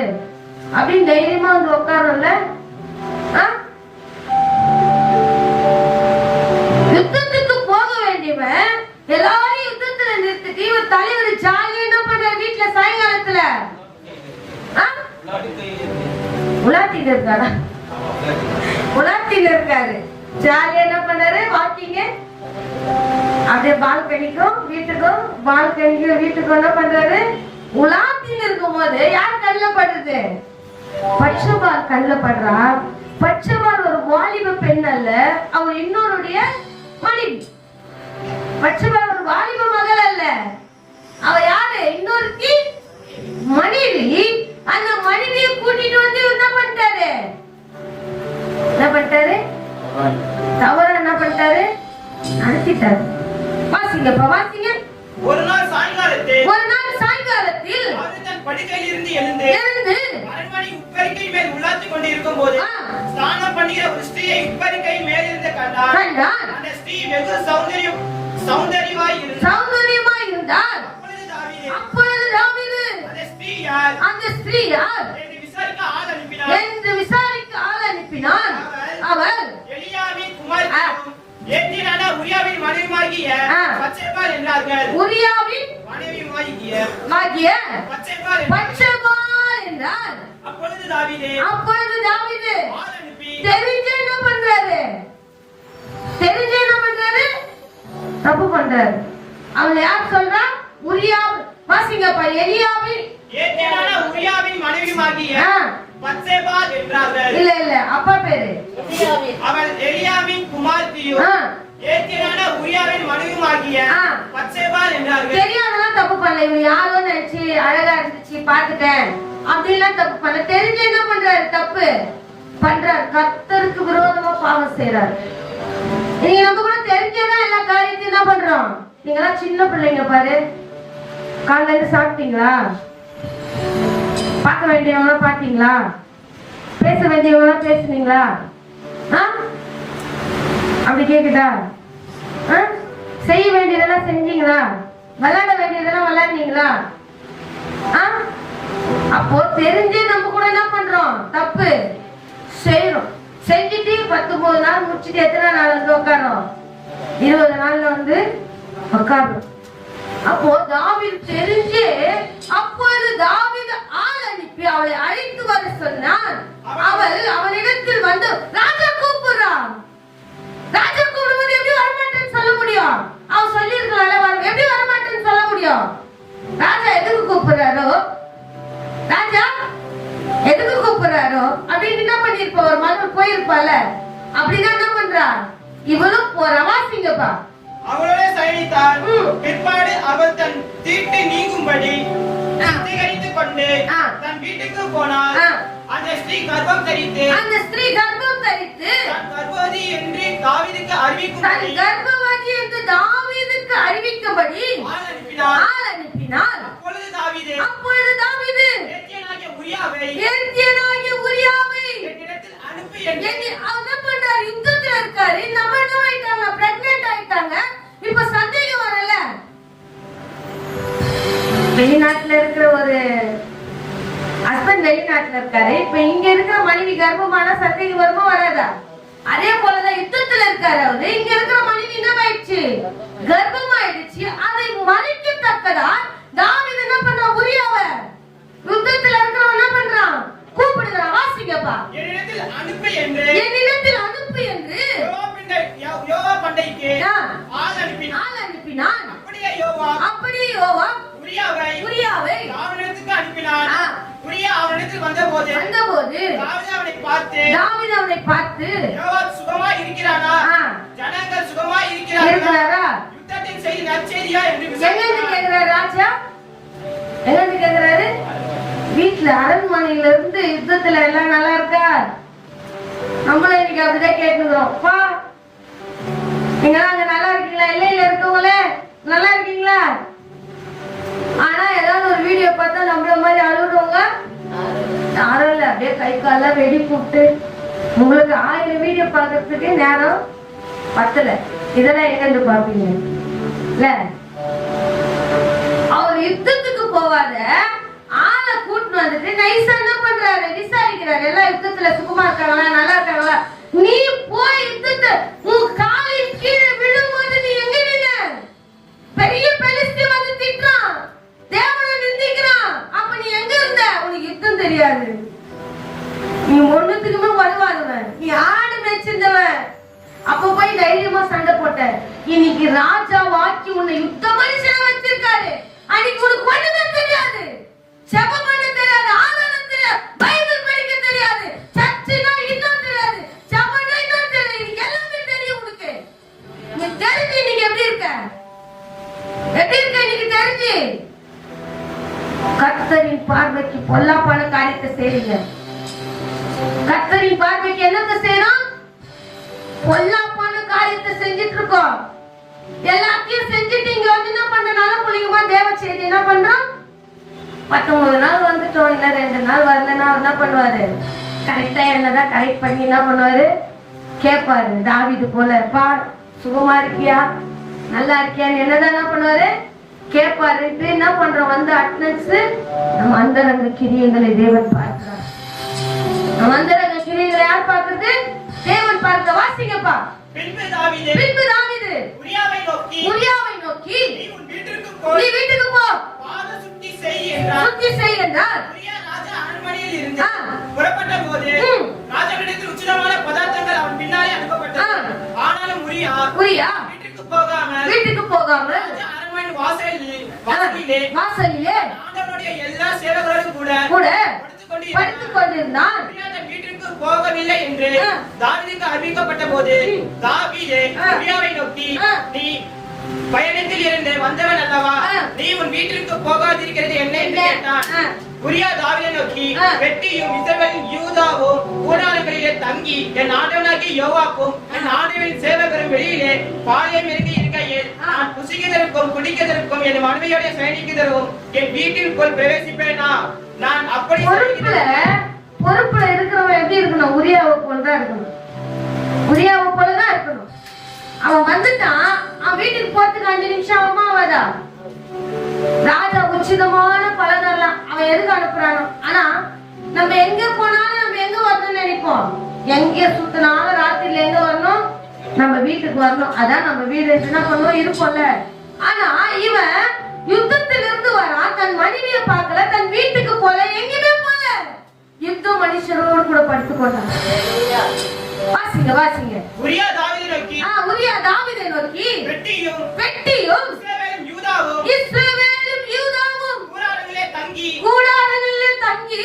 அப்படின்னு தைரியமா வந்து உட்காரும்ல. யுத்தத்துக்கு போக வேண்டியவன் எல்லாரும் யுத்தத்துல நிறுத்திட்டு இவர் தலைவர் ஜாலியா என்ன பண்றாரு? வீட்டுல சாயங்காலத்துல உலாத்திட்டு இருக்காரா? உலாத்திட்டு இருக்காரு. ஜாலியா என்ன பண்ணாரு? வாக்கிங்க அப்படியே பால்கனிக்கும் வீட்டுக்கும் என்ன பண்றாரு? உலாத்தின்னு இருக்கும் போது யார் கண்ணில் படுறது? பட்சபால் கண்ணில் படுறா. பட்சபால் ஒரு வாலிப பெண் அல்ல, அவர் இன்னொருடைய மனைவி. பட்சபால் ஒரு வாலிப மகள் அல்ல, அவ யாரு? இன்னொருத்தி மனைவி. அந்த மனைவியை கூட்டிட்டு வந்து என்ன பண்ணிட்டாரு? தவற என்ன பண்ணிட்டாரு? நடத்திட்டாரு. வாசிங்கப்பா, வாசிங்க. ஒரு நாள் சாயங்காலத்தில் தன் படுக்கையில் இருந்து எழுந்து அரண்மனை உட்பரிக்கை மேல் உலாத்திக் கொண்டிருக்கும் போது ஸ்நானம் பண்ணுகிற ஒரு ஸ்திரீயை உட்பரிக்கை மேல் இருந்து கண்டார். அந்த ஸ்திரீ வெகு சௌந்தரியமாய் இருந்தார். அப்பொழுது தாவீது அந்த ஸ்திரீ யார் என்று விசாரிக்க ஆள் அனுப்பினான். அவர் எலியாவின் குமாரத்தியும் ஏத்திரான உரியாவின் மனைவியாகிய பத்சேபாள் என்றார்கள். உரியாவின் மனைவியாகிய பத்சேபாள் என்றார். அப்பொழுது தாவீது ஆள் அனுப்பி தெரிஞ்சு என்ன பண்றாரு? தப்பு பண்றாரு. அவன் யார் சொல்றா? உரியா. வாசிங்கப்பா. எலியாவின் ஏத்திரான உரியாவின் மனைவியாகிய பத்சேபாள் என்றார்கள். இல்ல அப்பா பேரு அவள் எலியாவின் குமாரத்தியும் ஏத்தியனான உரியாவின் மனைவியுமாகிய பத்சேபாள் என்றார்கள். தெரியாதெல்லாம் தப்பு பண்ணல. இவங்க யாரோ நினைச்சு அழகா இருந்துச்சு பாத்துட்டேன் அப்படின்லாம் தப்பு பண்ணல. தெரிஞ்சு என்ன பண்றாரு? தப்பு பண்றாரு. கர்த்தருக்கு விரோதமா பாவம் செய்யறாரு. நீங்க நம்ம கூட தெரிஞ்சதான் எல்லா காரியத்தையும் என்ன பண்றோம்? நீங்க எல்லாம் சின்ன பிள்ளைங்க பாரு. காலையில இருந்து சாப்பிட்டீங்களா? பார்க்க வேண்டியவங்க பாத்தீங்களா? பேச வேண்டியவங்க பேசுனீங்களா? அப்படி கேக்குதா? செய்ய வேண்டியதெல்லாம் செஞ்சீங்களா? விளையாட வேண்டியதெல்லாம் விளையாடுனீங்களா? அப்போ தெரிஞ்சே நம்ம கூட என்ன பண்றோம்? தப்பு செய்யறோம். செஞ்சுட்டு 19 நாள் முடிச்சுட்டு எத்தனை நாள் வந்து உட்காரோம்? 20 நாள்ல வந்து உட்காரோம். அப்போ தாவீது தெரிஞ்சு அப்பொழுது தாவீது ஆள் அனுப்பி அவளை அழைத்து வர சொன்னான். அவள் அவனிடத்தில் வந்து ராஜா கூப்பிடுறான். ராஜா கூப்பிடும்போது எப்படி வரமாட்டேன்னு சொல்ல முடியும்? அவன் சொல்லி இருக்கலாம் எப்படி வரமாட்டேன்னு சொல்ல முடியும்? ராஜா எதுக்கு கூப்பிடுறாரோ, ராஜா எதுக்கு கூப்பிடுறாரோ அப்படின்னு என்ன பண்ணிருப்ப? ஒரு மகள் போயிருப்பால. அப்படின்னா என்ன பண்றா? இவளும் ரவாசிங்கப்பா அவளோட சயனித்தாள். பிற்பாடு அவள் தன் தீட்டு நீங்கும்படி சுத்திகரித்துக் கொண்டு தன் வீட்டுக்கு போனாள். அந்த ஸ்திரீ கர்ப்பம் தரித்து கர்ப்பவதி என்று தாவீதுக்கு அறிவிக்கும்படி ஆள் அனுப்பினாள். அப்பொழுது தாவீது ஏத்தியனாகிய உரியாவை என்னிடத்தில் அனுப்பி என்ன பண்றாரு? யுத்தத்துல இருக்காரு. நம்ம என்ன ஆயிட்டாங்க? பிரெக்னன்ட் ஆயிட்டாங்க. இப்ப சந்தேகம் வரல. வெளிநாட்டுல இருக்கிற ஒரு ஹஸ்பண்ட் வெளிநாட்டுல இருக்காரு. இப்ப இங்க இருக்கிற மனைவி கர்ப்பமான சந்தேகம் வருமா வராதா? அதே போலதான் யுத்தத்துல இருக்காரு அவரு. இங்க இருக்கிற மனைவி என்ன ஆயிடுச்சு? கர்ப்பமாயிடுச்சு. அதை மறைக்கத்தக்கதா தாவீது என்ன பண்றான்? உரியாவ யுத்தத்துல இருக்கிறவன் என்ன பண்றான்? கூப்பிடுறான். வாசிங்கப்பா. என்னிடத்தில் அனுப்பு என்று யோவாப் பண்டைக்கு ஆள் அனுப்பினான். அப்படியே யோவாப் உரியாவை தாவீதுக்கு அனுப்பினான். உரியா அவனிடத்தில் வந்தபோது தாவீது அவனை பார்த்து யோவாப் சுகமாய் இருக்கிறானா? ஜனங்கள் சுகமாய் இருக்கிறாரா? யுத்தத்தின் செய்தி நற்செய்தியா என்று கேக்குறாரு. ராஜா என்ன கேக்குறாரு? வீட்டுல அரண்மனையில இருந்து யுத்தத்துல எல்லாம் நல்லா இருக்கா? நம்மளும் இன்னைக்கு அப்படிதான் கேட்டுக்கிறோம். நீங்க அங்க நல்லா இருக்கீங்களா? இல்ல இருக்கவங்களே நல்லா இருக்கீங்களா? ஆனா ஏதாவது ஒரு வீடியோ பார்த்தா நம்மள மாதிரி அழுகுறவங்க யாரும் இல்ல. அப்படியே கை கால வெடி கூப்பிட்டு உங்களுக்கு 1000 வீடியோ பாக்குறதுக்கு நேரம் பத்தல. இதெல்லாம் எங்க பாப்பீங்க இல்ல? அவர் யுத்தத்துக்கு போவாத ஆளை கூட்டிட்டு வந்துட்டு நைசா என்ன பண்றாரு? விசாரிக்கிறாரு. எல்லாம் யுத்தத்துல சுகமா இருக்காங்களா? நல்லா இருக்காங்களா? நீ போய் யுத்தத்தை உன் காலின் கீழே விழும்போது நீ எங்க நின்ன? பெரிய பெலிஸ்தீன் வந்து திட்டுறான், தேவனை நிந்திக்கிறான். அப்ப நீ எங்க இருந்த? உனக்கு யுத்தம் தெரியாது. நீ ஒண்ணுத்துக்குமே வருவாதவன். நீ ஆடு மேய்ச்சிருந்தவன். அப்ப போய் தைரியமா சண்டை போட்ட. இன்னைக்கு ராஜா வாக்கி உன்னை யுத்த மனுஷன வச்சிருக்காரு. அன்னைக்கு உனக்கு ஒண்ணுமே தெரியாது. ஜெபம் பண்ண தெரியாது. ஆராதனை தெரியாது. பைபிள் படிக்க தெரியாது. சர்ச்சுனா இன்னும் தெரியாது. ஜெபம்னா இன்னும் தெரியாது. இன்னைக்கு எல்லாமே தெரியும் உனக்கு. நீ தெரிஞ்சு இன்னைக்கு எப்படி இருக்க? இன்னைக்கு தெரிஞ்சு கர்த்தரின் பார்வைக்கு பொல்லாப்பான காரியத்தை செய்றீங்க. கர்த்தரின் பார்வைக்கு என்னத்தை செய்யறோம்? பொல்லாப்பான காரியத்தை செஞ்சிட்டு இருக்கோம். எல்லாத்தையும் செஞ்சுட்டு இங்க வந்து என்ன பண்றனால புள்ளிங்கமா தேவ செய்தி என்ன பண்றோம்? 19 நாள் வந்துட்டோம். இல்ல 2 நாள் வரலன்னா என்ன பண்ணுவாரு? கரெக்டா என்னதான் கரெக்ட் பண்ணி என்ன பண்ணுவாரு? கேட்பாரு. தாவீது போல பா சுகமா இருக்கியா? நல்லா இருக்கியான்னு என்னதான் என்ன பண்ணுவாரு? கேட்பாரு. என்ன பண்றோம்? வந்து அட்டனன்ஸ் நம்ம அந்தரங்க கிரியைகளை தேவன் பார்க்கிறார். நம்ம அந்தரங்க கிரியைகளை யார் பார்க்கிறது? தேவன் பார்க்க. வாசிங்கப்பா. பின்பு தாவீது உரியாவை நோக்கி நீ வீட்டுக்கு போ. பாத சுத்தி செய் என்றார். உரியா ராஜா அரண்மனையில் இருந்து புறப்பட்ட போது ராஜாவிடத்தில் உச்சிதமான பதார்த்தங்கள் அவன் பின்னாலே அனுப்பப்பட்டது. ஆனாலும் உரியா வீட்டுக்கு போகாம அரண்மனை வாசலிலே ஆண்டவருடைய எல்லா சேவகர்களும் கூட படுத்துக் கொண்டிருந்தான். உரியா தன் வீட்டிற்கு போகவில்லை என்று தாவீதுக்கு அறிவிக்கப்பட்ட போது தாவீது உரியாவை நோக்கி, நீ பயணத்தில் இருந்து வந்தவன் அல்லவா, நீ உன் வீட்டிற்கு போகாதிருக்கிறது என்ன என்று கேட்டான். உரியா தாவீதை நோக்கி, வெட்டியும் இஸ்ரவேலின் யூதாவும் கூடாரங்களிலே தங்கி என் ஆண்டவனாகிய யோவாப்பும் என் ஆண்டவனின் சேவகரும் வெளியிலே பாளையம் இறங்கி இருக்கையில் நான் புசிக்கிறதற்கும் குடிக்கிறதற்கும் என் மனைவியோட சயனிக்கிறதும் என் வீட்டிற்குள் பிரவேசிப்பேனா? நான் அப்படி பொறுப்புல இருக்கிறவன் எப்படி இருக்கணும்? உரியாவை போலதான் இருக்கணும். உரியாவை போலதான் இருக்கணும். அவன் வந்துட்டான், அவன் வீட்டுக்கு போறதுக்கு 5 நிமிஷம் ஆகாதா? ராஜா உச்சிதமான பலனெல்லாம் அவன் எதுக்கு அனுப்புறானோ. ஆனா நம்ம எங்க போனாலும் நம்ம எங்க வரணும்னு நினைப்போம். எங்க சுத்தினாலும் ராத்திரில எங்க வரணும்? நம்ம வீட்டுக்கு வரணும். அதான் நம்ம வீடு என்ன பண்ணுவோம், இருப்போம்ல. ஆனா இவன் யுத்தத்திலிருந்து வரான், தன் மனைவியை பார்க்கல, தன் வீட்டுக்கு போல, எங்கேயுமே போல. யுத்த மனுஷரோடு கூட படுத்துக் கொண்டான். வாசிங்க வாசிங்க. உரியா தாவீதை நோக்கி, உரியா தாவீதை நோக்கி, வெட்டியும் இஸ்ரவேலும் யூதாவும் கூடாரங்களிலே தங்கி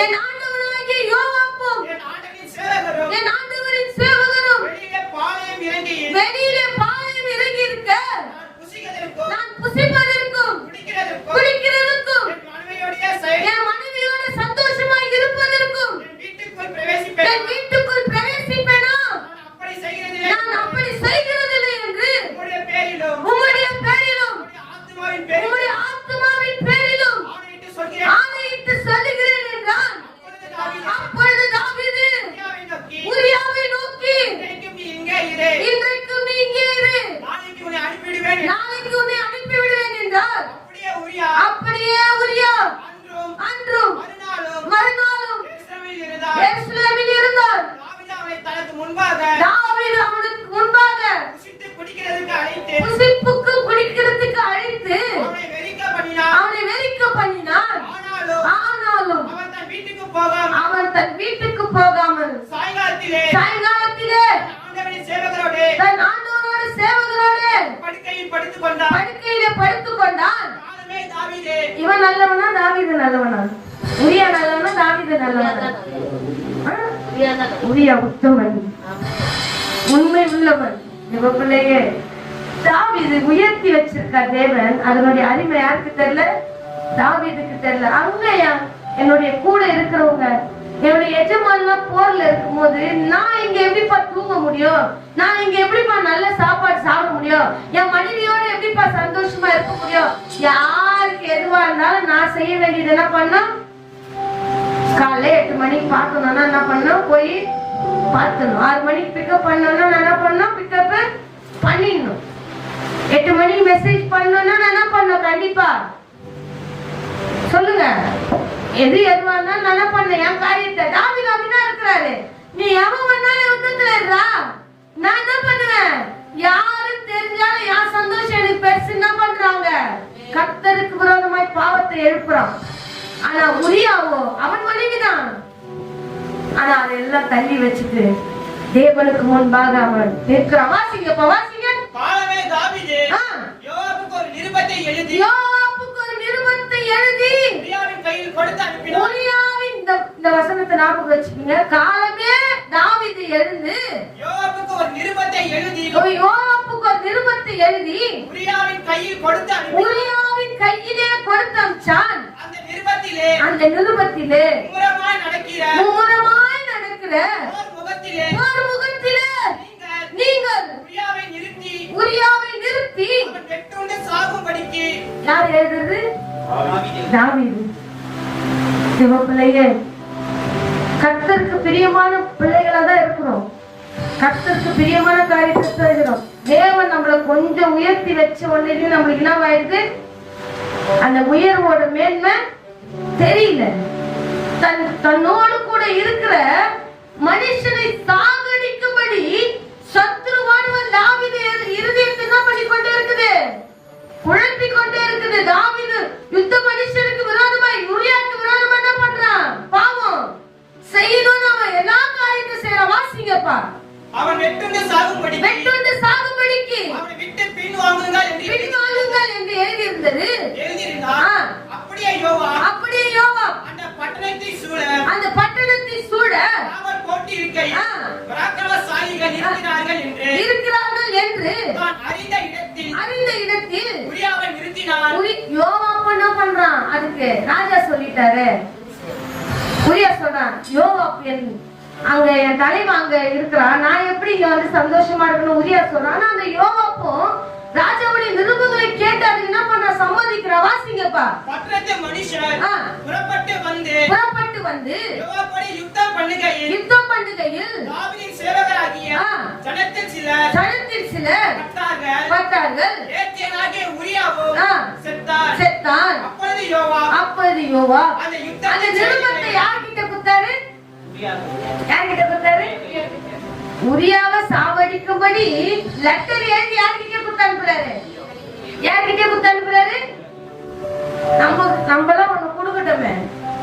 என் ஆண்டவனாகிய யோவாப்பும் என் ஆண்டவரின் சேவகரும் வெளியிலே பாளையம் இறங்கி இருக்க நான் புசிப்பதற்கும் குடிக்கிறதற்கும் என் மனைவியோட சந்தோஷமாய் இருப்பதற்கும் என் வீட்டுக்குள் பிரவேசிப்பேனா? நான் அப்படி செய்கிறதில்லை என்று உம்முடைய பேரிலும் உம்முடைய ஆத்துமாவின் பேரிலும் ஆணையிட்டு சொல்லுகிறேன் என்றான். அப்பொழுது தாவீது உரியாவை நோக்கி, இன்றைக்கும் நீ இங்கே இரு, நாளைக்கு உன்னை அனுப்பிவிடுவேன் என்றார். அப்படியே உரியா அன்றும் மறுநாளும் எருசலேமில் இருந்தார். தாவீது அவனுக்கு முன்பாக புசிப்புக்கு குடிக்கிறதுக்கு அழைத்து அவனை வெறிக்க பண்ணினான். ஆனாலும் அவன் தன் வீட்டுக்கு போகாமல் சாயங்காலத்திலே தன் ஆண்டவரோடு சேவகரோடு படுக்கையிலே படுத்துக் கொண்டான். இவன் நல்லவனா தாவீது நல்லவனா? உரியா நல்லவனா தாவீது நல்லவனா? உரியா உத்தமன், உண்மை உள்ளவன். இவ பிள்ளையே தாவீது உயர்த்தி வச்சிருக்க தேவன், அதனுடைய அருமை யாருக்கு தெரியல? தாவீதுக்கு தெரியல. அங்கயா என்னுடைய கூட இருக்கிறவங்க, என்னுடைய எஜமானெல்லாம் போர்ல இருக்கும் போது நான் இங்க எப்படிப்பா தூங்க முடியும்? நான் இங்க எப்படிப்பா நல்ல சாப்பாடு சாப்பிட முடியும்? என் மனைவியோட எப்படிப்பா சந்தோஷமா இருக்க முடியும்? யாருக்கு எதுவா இருந்தாலும் நான் செய்ய வேண்டியது என்ன பண்ணும்? காலைல 8 மணிக்கு பார்க்கணும்னா என்ன பண்ணும்? போய் பார்க்கணும். 6 மணிக்கு பிக்கப் பண்ணணும்னா நான் என்ன பண்ணும்? பிக்கப் பண்ணிடணும். 8 மணிக்கு மெசேஜ் பண்ணணும்னா நான் என்ன பண்ணும்? கண்டிப்பா சொல்லுங்க. எதுவா இருந்தாலும் நான் என்ன பண்ண என் காரியத்தை. தாவீது அப்படிதான் இருக்கிறாரு. நீ எவன் வந்தாலும் யுத்தத்துல இருக்கா, நான் என்ன பண்ணுவேன்? யாரும் தெரிஞ்சாலும் என் சந்தோஷம் எனக்கு பெருசு. என்ன பண்றாங்க? கர்த்தருக்கு விரோதமாய் பாவத்தை எழுப்புறான். ஆனா உரியாவோ அவன் மனைவிதான். ஆனா அதெல்லாம் தள்ளி வச்சுட்டு தேவனுக்கு முன்பாக அவன் நிற்கிறான். வாசிங்கப்பா வாசிங்க. யோவாப்புக்கு ஒரு நிருபத்தை எழுதி உரியாவின் கையில் கொடுத்து அனுப்பினார். உரியாவின் இந்த வசனத்தை ஞாபகம் வச்சுக்கீங்க. காலமே தாவீது எழுந்து யோவாப்புக்கு ஒரு நிருபத்தை எழுதி உரியாவின் கையில் கொடுத்து அனுப்பினார். உரியாவின் கையிலே கொடுத்து அனுப்பிச்சான். அந்த நிருபத்திலே மும்முரமாய் நடக்கிற போர் முகத்திலே நீங்கள் உரியாவை நிறுத்தி யார் எழுதுறது? தாவீது. சிவப்பிள்ளையே, கர்த்தருக்கு பிரியமான பிள்ளைகளா தான் இருக்கிறோம். கர்த்தருக்கு பிரியமான காரியத்தை செய்கிறோம். தேவன் நம்மளை கொஞ்சம் உயர்த்தி வச்ச உடனே நம்மளுக்கு என்ன ஆயிடுது? அந்த உயர்வோட மேன்மை தெரியல. தன்னோடு கூட இருக்கிற மனுஷனை சாகடிக்கும்படி சத்ருவானவன் தாவீது இருதயத்தை என்ன பண்ணி கொண்டே இருக்குது? குழப்பிக் கொண்டே இருக்குது. தாவீது யுத்த மனுஷனுக்கு விரோதமாய் உரியாவுக்கு விரோதமா என்ன பண்றான்? பாவம் செய்யணும்னு அவன் எல்லா காரியத்தை செய்யறான். வாசிங்கப்பா. அவன் வெட்டுண்டு சாகும்படிக்கு அவனை விட்டு பின்வாங்குங்கள் என்று எழுதியிருந்தது. அப்படியே யோவாப் அந்த இருக்கு. ராஜா சொல்லிட்டாரு. உரியா சொல்றான், யோவாப் அங்க என் தலைவன் அங்க இருக்கிறான், நான் எப்படி இங்க வந்து சந்தோஷமா இருக்கணும் உரியா சொல்றான். ஆனா அந்த யோவாப்பும் ராஜாவுடைய நிருபங்களை கேட்டு அதுக்கு என்ன பண்ண சம்மதிக்கிறா. வாசிங்கப்பா. பட்டணத்து மனுஷர் புறப்பட்டு வந்து யோவாபோடு யுத்தம் பண்ணுகையில் தாவீதின் சேவகராகிய ஜனத்தில் சிலர் பட்டார்கள். ஏத்தியனாகிய உரியாவோ செத்தான். அப்பொழுது யோவாப் அந்த நிருபத்தை யார்கிட்ட கொடுத்தாரு? உரியாவை சாவடிக்கும்படி லெட்டர் எழுதி யார்கிட்ட கொடுத்து அனுப்புறாரு? யார்கிட்ட கொடுத்து அனுப்புறாரு? நம்மளாம் ஒண்ணு கொடுக்கட்டோமே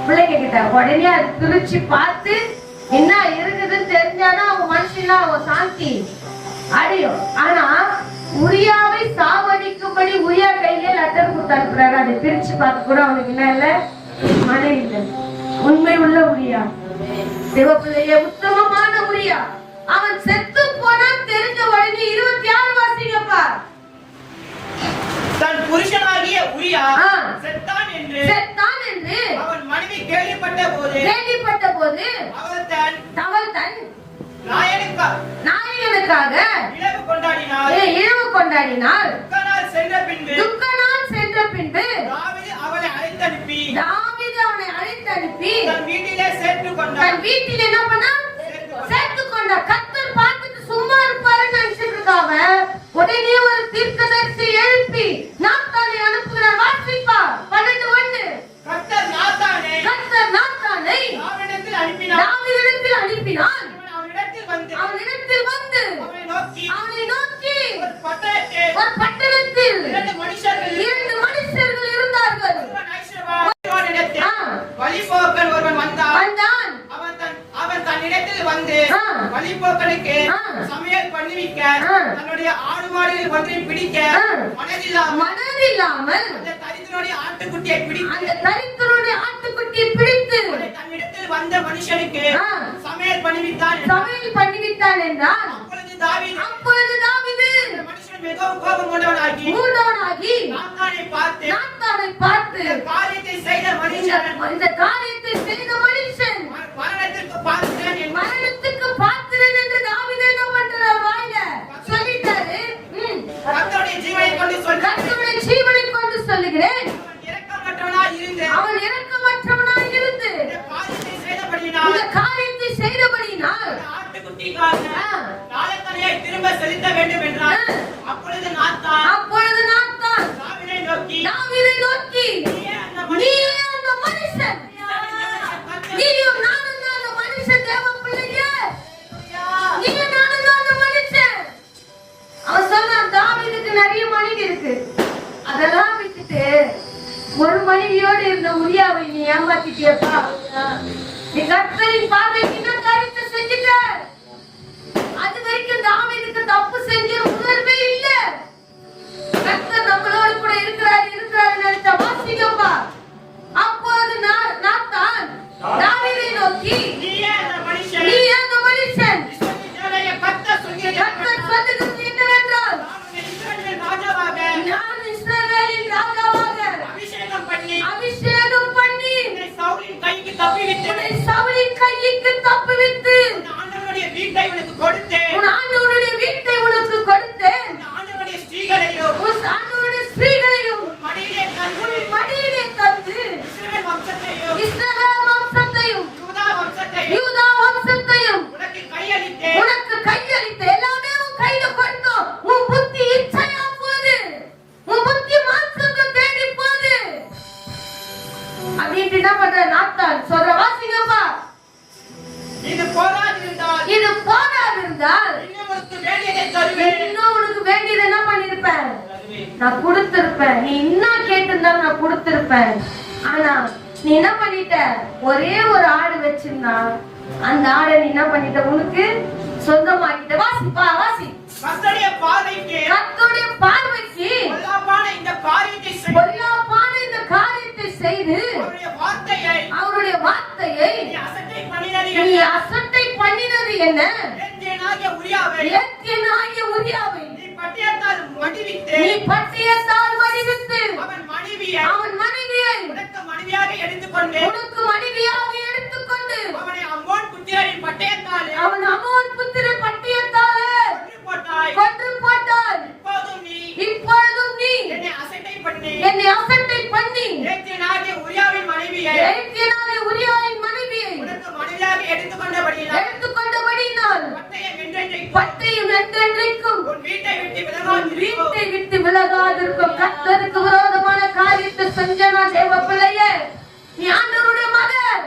பிள்ளைங்க கிட்ட. உடனே அது பிரிச்சு பார்த்து என்ன இருக்குதுன்னு தெரிஞ்சாதான் அவங்க மனுஷன்லாம் அவங்க சாந்தி அடையும். ஆனா உரியாவை சாவடிக்கும்படி உரியா கையில லெட்டர் கொடுத்து அனுப்புறாரு. அதை பிரிச்சு பார்த்து கூட அவனுக்கு என்ன இல்ல, மன இல்லை. உண்மை உள்ள உரியா, தேவப்பிள்ளைய உத்தமமான உரியா. அவன் செத்து போனான் தெரிஞ்ச உடனே 26 வாசிங்கப்பா. தன் புருஷனாகிய உரியா செத்தான் என்று அவன் மனைவி கேள்விப்பட்ட போது அவள் தன் நாயகனுக்காக இரவு கொண்டாடினாள். துக்க நாள் சென்ற பின்பு தாவீது அவனை அழைத்து அனுப்பி தன் வீட்டிலே என்ன பண்ணா சேர்த்து கொண்டா. கர்த்தர் பார்த்துட்டு சும்மா இருப்பாருன்னு நினைச்சிட்டு இருக்காம உடனே ஒரு தீர்க்கதரிசி எழுப்பி நாத்தானை அனுப்புகிறார். வாசிப்பா 12:1. கர்த்தர் நாத்தானை தாவீதிடத்தில் அனுப்பினார். அவனிடத்தில் வந்து அவனை நோக்கி ஒரு பட்டணத்தில் 2 மனுஷர்கள் இருந்தார்கள். வழிபோக்கன் ஒருவன் வந்தான். அவன் தன்னிடத்தில் வந்து வழிபோக்கனுக்கு சமையல் பண்ணிவிக்க தன்னுடைய ஆடு மாடுகள் ஒன்றையும் பிடிக்க மனதில்லாமல் அந்த தரித்திரனுடைய ஆட்டுக்குட்டியை பிடித்து தன்னிடத்தில் வந்த மனுஷனுக்கு சமையல் பண்ணிவித்தான் என்றால் அப்பொழுது தாவீது மனுஷன் மிகவும் கோபம் கொண்டவனாகி நாத்தானை பார்த்து காரியத்தை செய்த மனுஷன் மரணத்துக்கு பாத்திரன் என்று தாவீது என்ன பண்றார்? வாயில சொல்லிட்டாரு. கர்த்தருடைய ஜீவனை கொண்டு சொல்லுகிறேன். அவன் இரக்கமற்றவனாய் இருந்து இந்த காரியத்தை செய்தபடியினால் திரும்ப செலுத்த வேண்டும் என்றார். அப்பொழுது நாத்தான் தாவீதை நோக்கி நீ அந்த மனுஷன், நீயும் நானும் அந்த மனுஷன், தேவ பிள்ளைங்க, நீயும் நானும் அந்த மனுஷன். அவன் சொன்னான், தாவீதுக்கு நிறைய மனைவி இருக்கு, அதெல்லாம் விட்டுட்டு ஒரு மனைவியோடு இருந்த உரியாவை நீ ஏமாத்திட்டியப்பா. நீ கர்த்தரின் பார்வைக்கு என்ன காரியத்தை செஞ்சுட்ட? அது வரைக்கும் தாவீதுக்கு தப்பு செஞ்ச உணர்வே இல்ல. கர்த்தர் நம்மளோடு கூட இருக்கிறாரு நினைச்ச வாசிங்கப்பா. அப்போது நாத்தான் தாவீதை நோக்கி நீ அந்த மனுஷன், கர்த்தர் சொல்லுகிறது என்னவென்றால் நான் இஸ்ரவேலின் ராஜாவாக அபிஷேகம் பண்ணி உன்னை சவுலின் கைக்கு தப்புவித்து உன் ஆண்டவருடைய வீட்டை உனக்கு கொடுத்தேன். ஆண்டவருடைய ஸ்திரீகளையும் உன் மடியிலே தந்து இஸ்ரவேல் வம்சத்தையும் யூதா வம்சத்தையும் உனக்கு கையளித்து எல்லாமே உன் கையில கொடுத்தோம். உன் புத்தி இச்சையா போகுது, உன் புத்தி மாம்சத்தை தேடி போகுது அப்படின்ட்டு என்ன பண்ற? நாத்தான் சொல்ற வாசிங்கப்பா. இது போராதிருந்தால் இன்னும் உனக்கு வேண்டியது என்ன பண்ணிருப்பேன்? நான் கொடுத்திருப்பேன். நீ இன்னும் கேட்டிருந்தாலும் நான் கொடுத்திருப்பேன். ஆனா நீ என்ன பண்ணிட்ட? ஒரே ஒரு ஆடு வச்சிருந்தா அந்த ஆடை நீ என்ன பண்ணிட்ட? உனக்கு சொந்தமாக்கிட்ட. வாசி. கர்த்தருடைய பார்வைக்கு பொல்லாப்பான இந்த காரியத்தை செய்து அவருடைய வார்த்தையை நீ அசட்டை பண்ணினது என்ன? எத்தியனாகிய உரியாவை நீ பட்டயத்தால் மடிவித்து அவன் மனைவியை உனக்கு மனைவியாக என்னை அசட்டை பண்ணி ஏற்றினாலே உரியாவின் மனைவியை ஏற்றினாலே உரியாவின் மனைவியை உனக்கு மனைவியாக எடுத்துக்கொண்டபடியினால் பட்டயம் என்றென்றைக்கும் உன் வீட்டை விட்டு வீட்டை விட்டு விலகாதிருக்கும். கர்த்தருக்கு விரோதமான காரியத்தை செஞ்சனா தேவ பிள்ளையே, நீ ஆண்டவருடைய மகன்,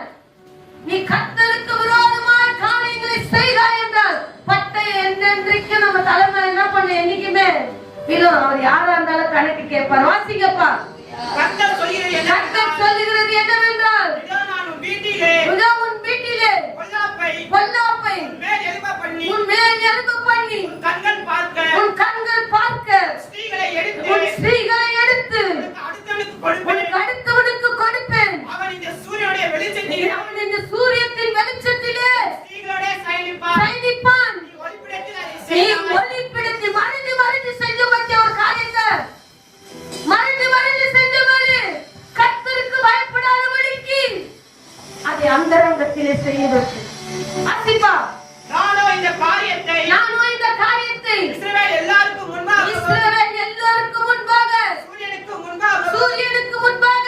நீ கர்த்தருக்கு விரோதமான காரியங்களை செய்தாய் என்றால் பட்டயம் என்றென்றைக்கு நம்ம தலைமை என்ன பண்ண என்னைக்குமே விழும். அவர் யாரா இருந்தாலும் கணக்கு கேட்பார். வாசிங்கப்பா. கர்த்தர் சொல்லுகிறது என்னவென்றால் உன் வீட்டிலே பொல்லாப்பை உன் மேல் எலும்பு பண்ணி உன் கண்கள் பார்க்க உன் ஸ்திரீகளை எடுத்து உனக்கு அடுத்தவனுக்கு கொடுப்பேன். அவன் இந்த சூரியத்தின் வெளிச்சத்திலே சயனிப்பான். நீ ஒளிப்பிடத்தில் மறைந்து மறைந்து செஞ்சு பற்றிய ஒரு காரியத்தை மறைந்து மறைந்து செஞ்சவரு கர்த்தருக்கு பயப்படாதபடிக்கு அதை அந்தரங்கத்திலே செய்யవచ్చు. அசிப்பா, நானோ இந்த காரியத்தை இஸ்ரவேல் எல்லாருக்கும் முன்பாக சூரியனுக்கு முன்பாக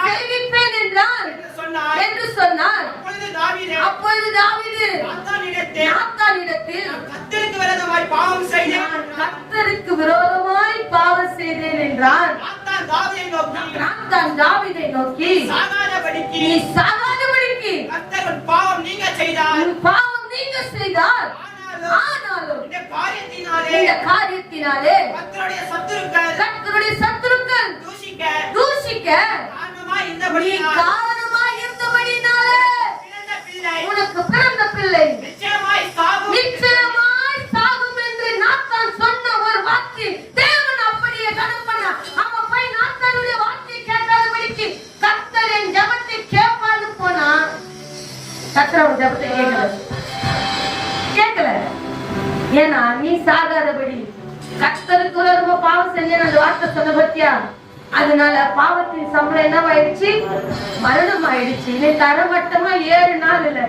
செய்விப்பேன் என்றான் என்று சொன்னார். அப்பொழுது தாவீது நாத்தானிடத்தில் கர்த்தருக்கு விரோதமாய் பாவம் செய்தேன் என்றான். நாத்தான் தாவீதை நோக்கி நீ சாகாதபடிக்கு கர்த்தர் உன் பாவம் நீங்க செய்தார். ஆனாலும் இந்த காரியத்தினாலே கர்த்தருடைய சத்துருக்கள் தூஷிக்க நீ காரணமாய் இருந்தபடினாலே உனக்கு பிறந்த பிள்ளை நிச்சயமாய் சாகும் என்று நாத்தான் சொன்ன ஒரு வார்த்தை தேவன் அப்படியே கணம் பண்ண. அவன் போய் நாத்தானுடைய வார்த்தை கேட்காதபடிக்கு கர்த்தர் என் ஜெபத்தை கேட்பான்னு போனா கர்த்தர் ஜெபத்தை கேட்கல. ஏன்னா நீ சாகாதபடி கர்த்தருக்கு ரொம்ப பாவம் செஞ்ச அந்த வார்த்தை சொன்ன பத்தியா, அதனால பாவத்தின் சம்பளம் என்னவாயிடுச்சு? மரணம் ஆயிடுச்சு. நீ தரமட்டமா 7 நாள் இல்ல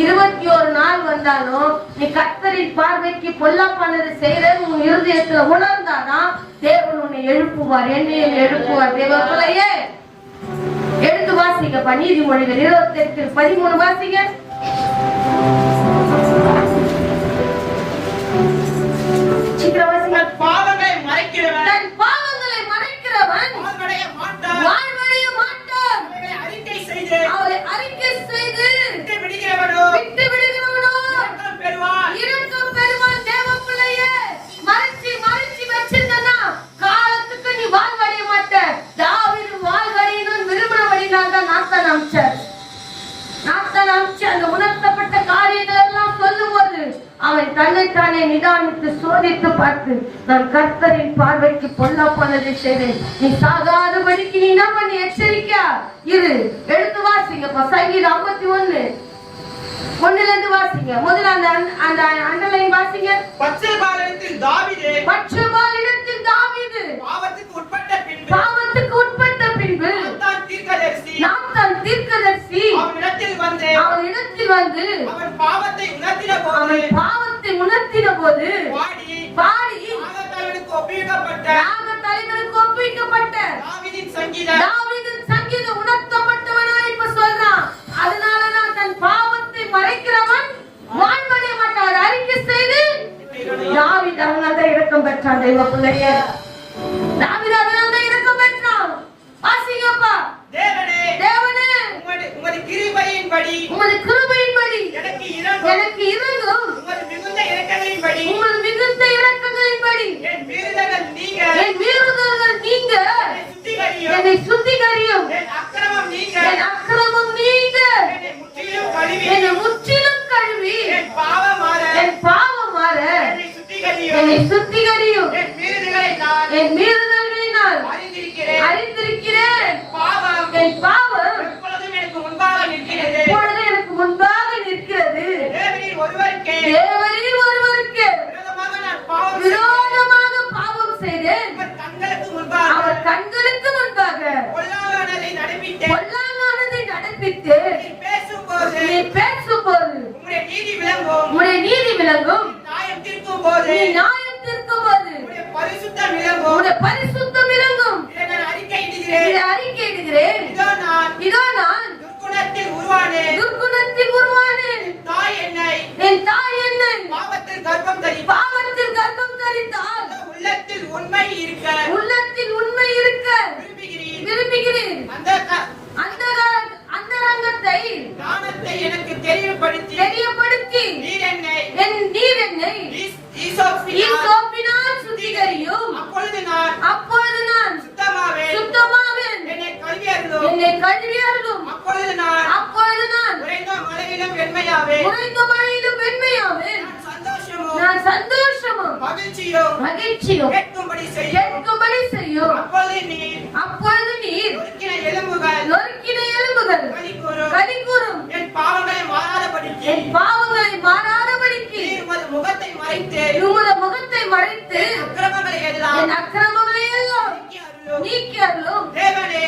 21 நாள் வந்தாலும் நீ கர்த்தரின் பார்வைக்கு பொல்லாப்பானது செய்யறது உன் இருதயத்துல உணர்ந்தாதான் தேவன் உன்னை எழுப்புவார், என்னையும் எழுப்புவார். தேவ பிள்ளையே எடுத்து வாசிங்கப்பா. நீதிமொழிகள் 28:13 வாசிங்க. தன் பாவங்களை மறைக்கிறவன் வாழ்வடைய மாட்டான். அவரை அறிக்கை செய்து விட்டு விடுகிறவனோ இரக்கம் பெறுவான். தேவ பிள்ளையே, மறைச்சு வச்சிருந்தா காலத்துக்கு நீ வாழ்வடைய மாட்ட. தாவீது வாழ்வடையணும் விரும்பினபடினால் தான் நாத்தான் அமிச்சார். அந்த உணர்த்தப்பட்ட காரியங்கள் எல்லாம் சொல்லும் போது அவன் தன்னைத்தானே நிதானித்து சோதித்து பார்த்து நான் கர்த்தரின் பார்வைக்கு பொல்லாப்பானதை செய்தேன். நீ சாகாதபடிக்கு நீ என்ன பண்ணி எச்சரிக்கையா இரு. எடுத்து வாசிங்க. சங்கீதம் 51:1 வாசிங்க. முதல்ல அந்த அண்டர்லைன் வாசிங்க. பட்சபாலிடத்தில் தாவீது பாவத்துக்கு உட்பட்ட பின்பு நாத்தான் தீர்க்கதரிசி அவனிடத்தில் வந்து அவன் பாவத்தை உணர்த்தின போது பாடி நாகத்தலைவனுக்கு ஒப்புவிக்கப்பட்ட தாவீதின் சங்கீதம் உணர்த்தப்பட்டவனாய் இப்ப சொல்றான். அதனாலதான் தன் பாவத்தை மறைக்கிறவன் வாழ்வடைய மாட்டார். அறிக்கை செய்து தாவீது அதனால்தான் இரக்கம் பெற்றான். தெய்வ பிள்ளையே, தாவீது அதனால்தான் இரக்கம் பெற்றான். வாசிங்கப்பா. தேவனே உமது கிருபையின்படி எனக்கு இரங்கும். உமது மிகுந்த இரக்கங்களின்படி என் மீறுதல்கள் நீங்க என்னை சுத்திகரியும். என் அக்கிரமம் நீங்க என்னை முற்றிலும் கழுவி என் பாவம் மாற என்னை சுத்திகரியும். என் மீறுதல்களினால் அறிந்திருக்கிறேன். என் பாவம் இப்பொழுது எனக்கு முன்பாக நிற்கிறது. தேவரீர் ஒருவருக்கு விரோதமாக பாவம் செய்தேன். அவர் கண்களுக்கு முன்பாக பொல்லாங்கானதை நடப்பித்து நீ பேசும்போது உம்முடைய நீதி விளங்கும். நீ நியாயம் தீர்க்கும் போது உம்முடைய பரிசுத்தம் விளங்கும். வெண்மையாவேன். குறைந்த மழையிலும் வெண்மையாவேன். சந்தோஷமும் நான் சந்தோஷமும் மகிழ்ச்சியும் கேட்கும்படி செய்யும். அப்பொழுது நீர் நொறுக்கின எலும்புகள் கலிகூரும். என் பாவங்களை மாறாதபடிக்கு உமது முகத்தை மறைத்து என் அக்கிரமங்களை எல்லாம் நீக்கி அருளும். தேவனே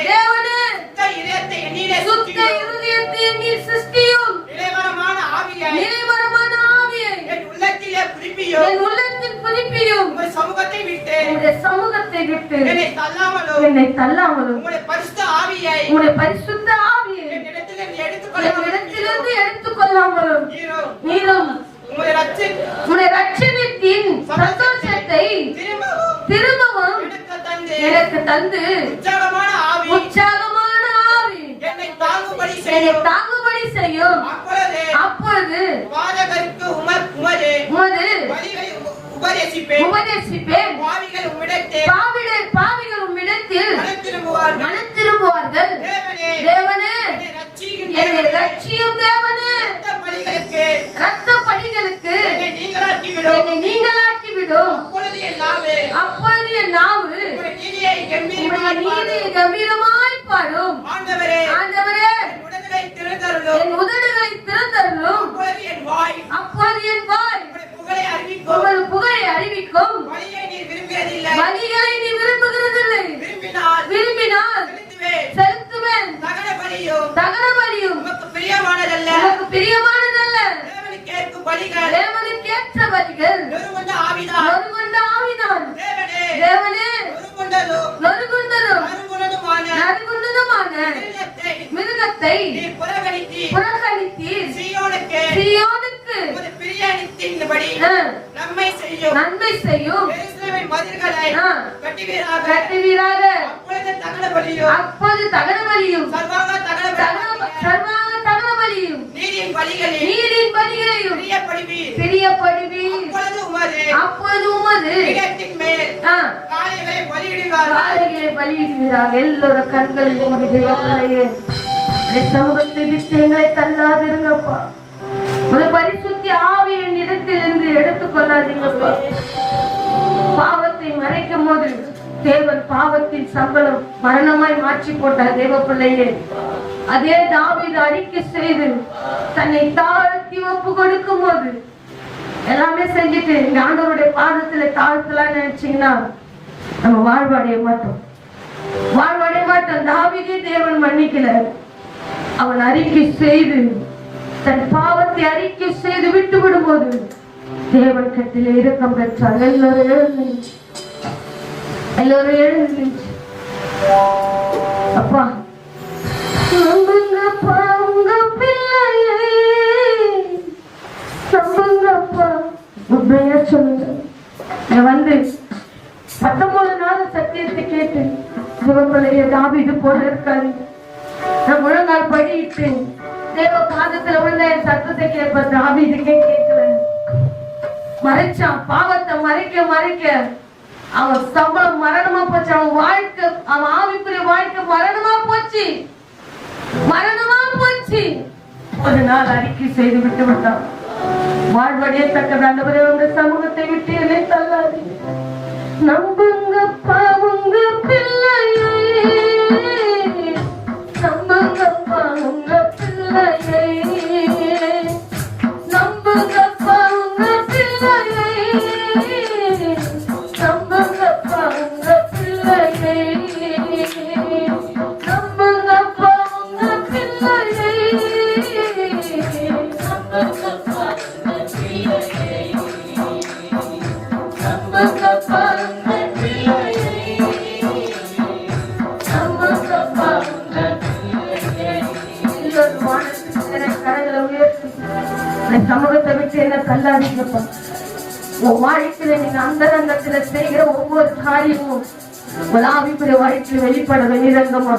சுத்த இருதயத்தை என்னில் சிருஷ்டியும். நிலைவரமான ஆவியை என் உள்ளத்தில் புதுப்பியும். உம்முடைய சமூகத்தை விட்டு என்னை தள்ளாமலும் உம்முடைய பரிசுத்த ஆவியை என்னிடத்திலிருந்து எடுத்துக்கொள்ளாமலும் நீரும் உம்முடைய ரட்சணியத்தின் சந்தோஷத்தை திரும்பவும் எனக்கு தந்து உற்சாகமான ஆவி என்னை தாங்கும்படி செய்யும். அப்பொழுது உமது உபதேசிப்பேன். பாவிகள் உம்மிடத்தில் மனம் திரும்புவார்கள். தேவனே என்னை ரட்சியும். தேவனே இரத்த பலிகளுக்கு என்னை நீங்களாக்கிவிடும். அப்பொழுது என் நாவு நீதியை கம்பீரமாய் பாடும். ஆண்டவரே என் உதடுகளை திறந்தருளும். அப்பொழுது என் வாய் உமது புகழை அறிவிக்கும். பலிகளை நீ விரும்புகிறதில்லை. விரும்பினால் செலுத்துவேன். தகன பலியும் உமக்கு பிரியமானதல்ல. தேவனுக்கேற்ற பலிகள் நொறுங்குண்ட ஆவிதான். தேவனே நொறுங்குண்டதும் நறுங்குண்டதுமான மிருகத்தை புறக்கணித்தீர். சீயோனுக்கு நன்மை செய்யும். கட்டுவீராக. அப்போது தகன பலியும் சர்வாங்க தகன பலியும் நீரின் பலிகளையும் பிரியப்படுவீர். அப்பொழுது உமது காளைகளை பலியிடுவீராக. எல்லோரும் கண்களில் சமூகத்தை விட்டு எங்களை தள்ளாதிருங்கப்பா. ஒரு பரிசுத்தி ஆவியின் இடத்திலிருந்து எடுத்துக்கொள்ளாதீங்கப்பா. பாவத்தை மறைக்கும் போது தேவன் பாவத்தின் சம்பளம் மரணமாய் மாற்றி போட்டார். தேவ பிள்ளையே, அதே தாவீது அறிக்கை செய்து தன்னை தாழ்த்தி ஒப்பு கொடுக்கும் போது எல்லாமே செஞ்சுட்டு இந்த ஆண்டவருடைய பாதத்துல தாழ்த்தலாம் நினைச்சீங்கன்னா நம்ம வாழ்வடைய மாட்டோம். தாவீதை தேவன் மன்னிக்கல. அவன் அறிக்கை செய்து தன் பாவத்தை அறிக்கை செய்து விட்டு விடும்போது தேவன் கட்டில இரக்கம் பெற்றார். எல்லோரும் எழுந்து அப்பா நம்புங்கப்பா உங்க பிள்ளையை நம்புங்கப்பா. உண்மையா சொல்லுங்க. வந்து 19 நாள் சத்தியத்தை கேட்டு சிவப்பிள்ளைய தாவீது போல இருக்காரு. நான் முழங்கால் படிட்டு தேவ பாதத்துல விழுந்த என் சத்தத்தை கேட்ப. தாவீதுக்கே கேட்கல. மறைச்சான். பாவத்தை மறைக்க அவன் சம்பளம் மரணமா போச்சு. அவன் வாழ்க்கை, அவன் ஆவிக்குரிய வாழ்க்கை மரணமா போச்சு. ஒரு நாள் அறிக்கை செய்து விட்டு விட்டான். வாழ்வடைய தக்கதாண்டவரே உங்க சமூகத்தை விட்டு என்னை தள்ளாது. நம்புங்கப்பா உங்க பிள்ளையை. நம்புங்கப்பா உங்க பிள்ளையை. நம்புங்கப்பா உங்க பிள்ளையை. நம்புங்கப்பா உங்க பிள்ளையை. நம்புங்கப்பா உங்க பிள்ளையை. நம்புங்கப்பா உங்க பிள்ளையை. நம்புங்கப்பா உங்க பிள்ளையை. நம்புங்கப்பா உங்க பிள்ளையை. எல்லோரும் வானத்தில் கரங்களை உயர்த்தி சமூகத்தை விட்டு என்ன தள்ளாதீங்கப்பா. உன் வாழ்க்கையில நீங்க அந்தரங்கத்துல செய்கிற ஒவ்வொரு காரியமும் ஆவிக்குரிய வாழ்க்கையில வெளிப்படும். வெளிரங்கமா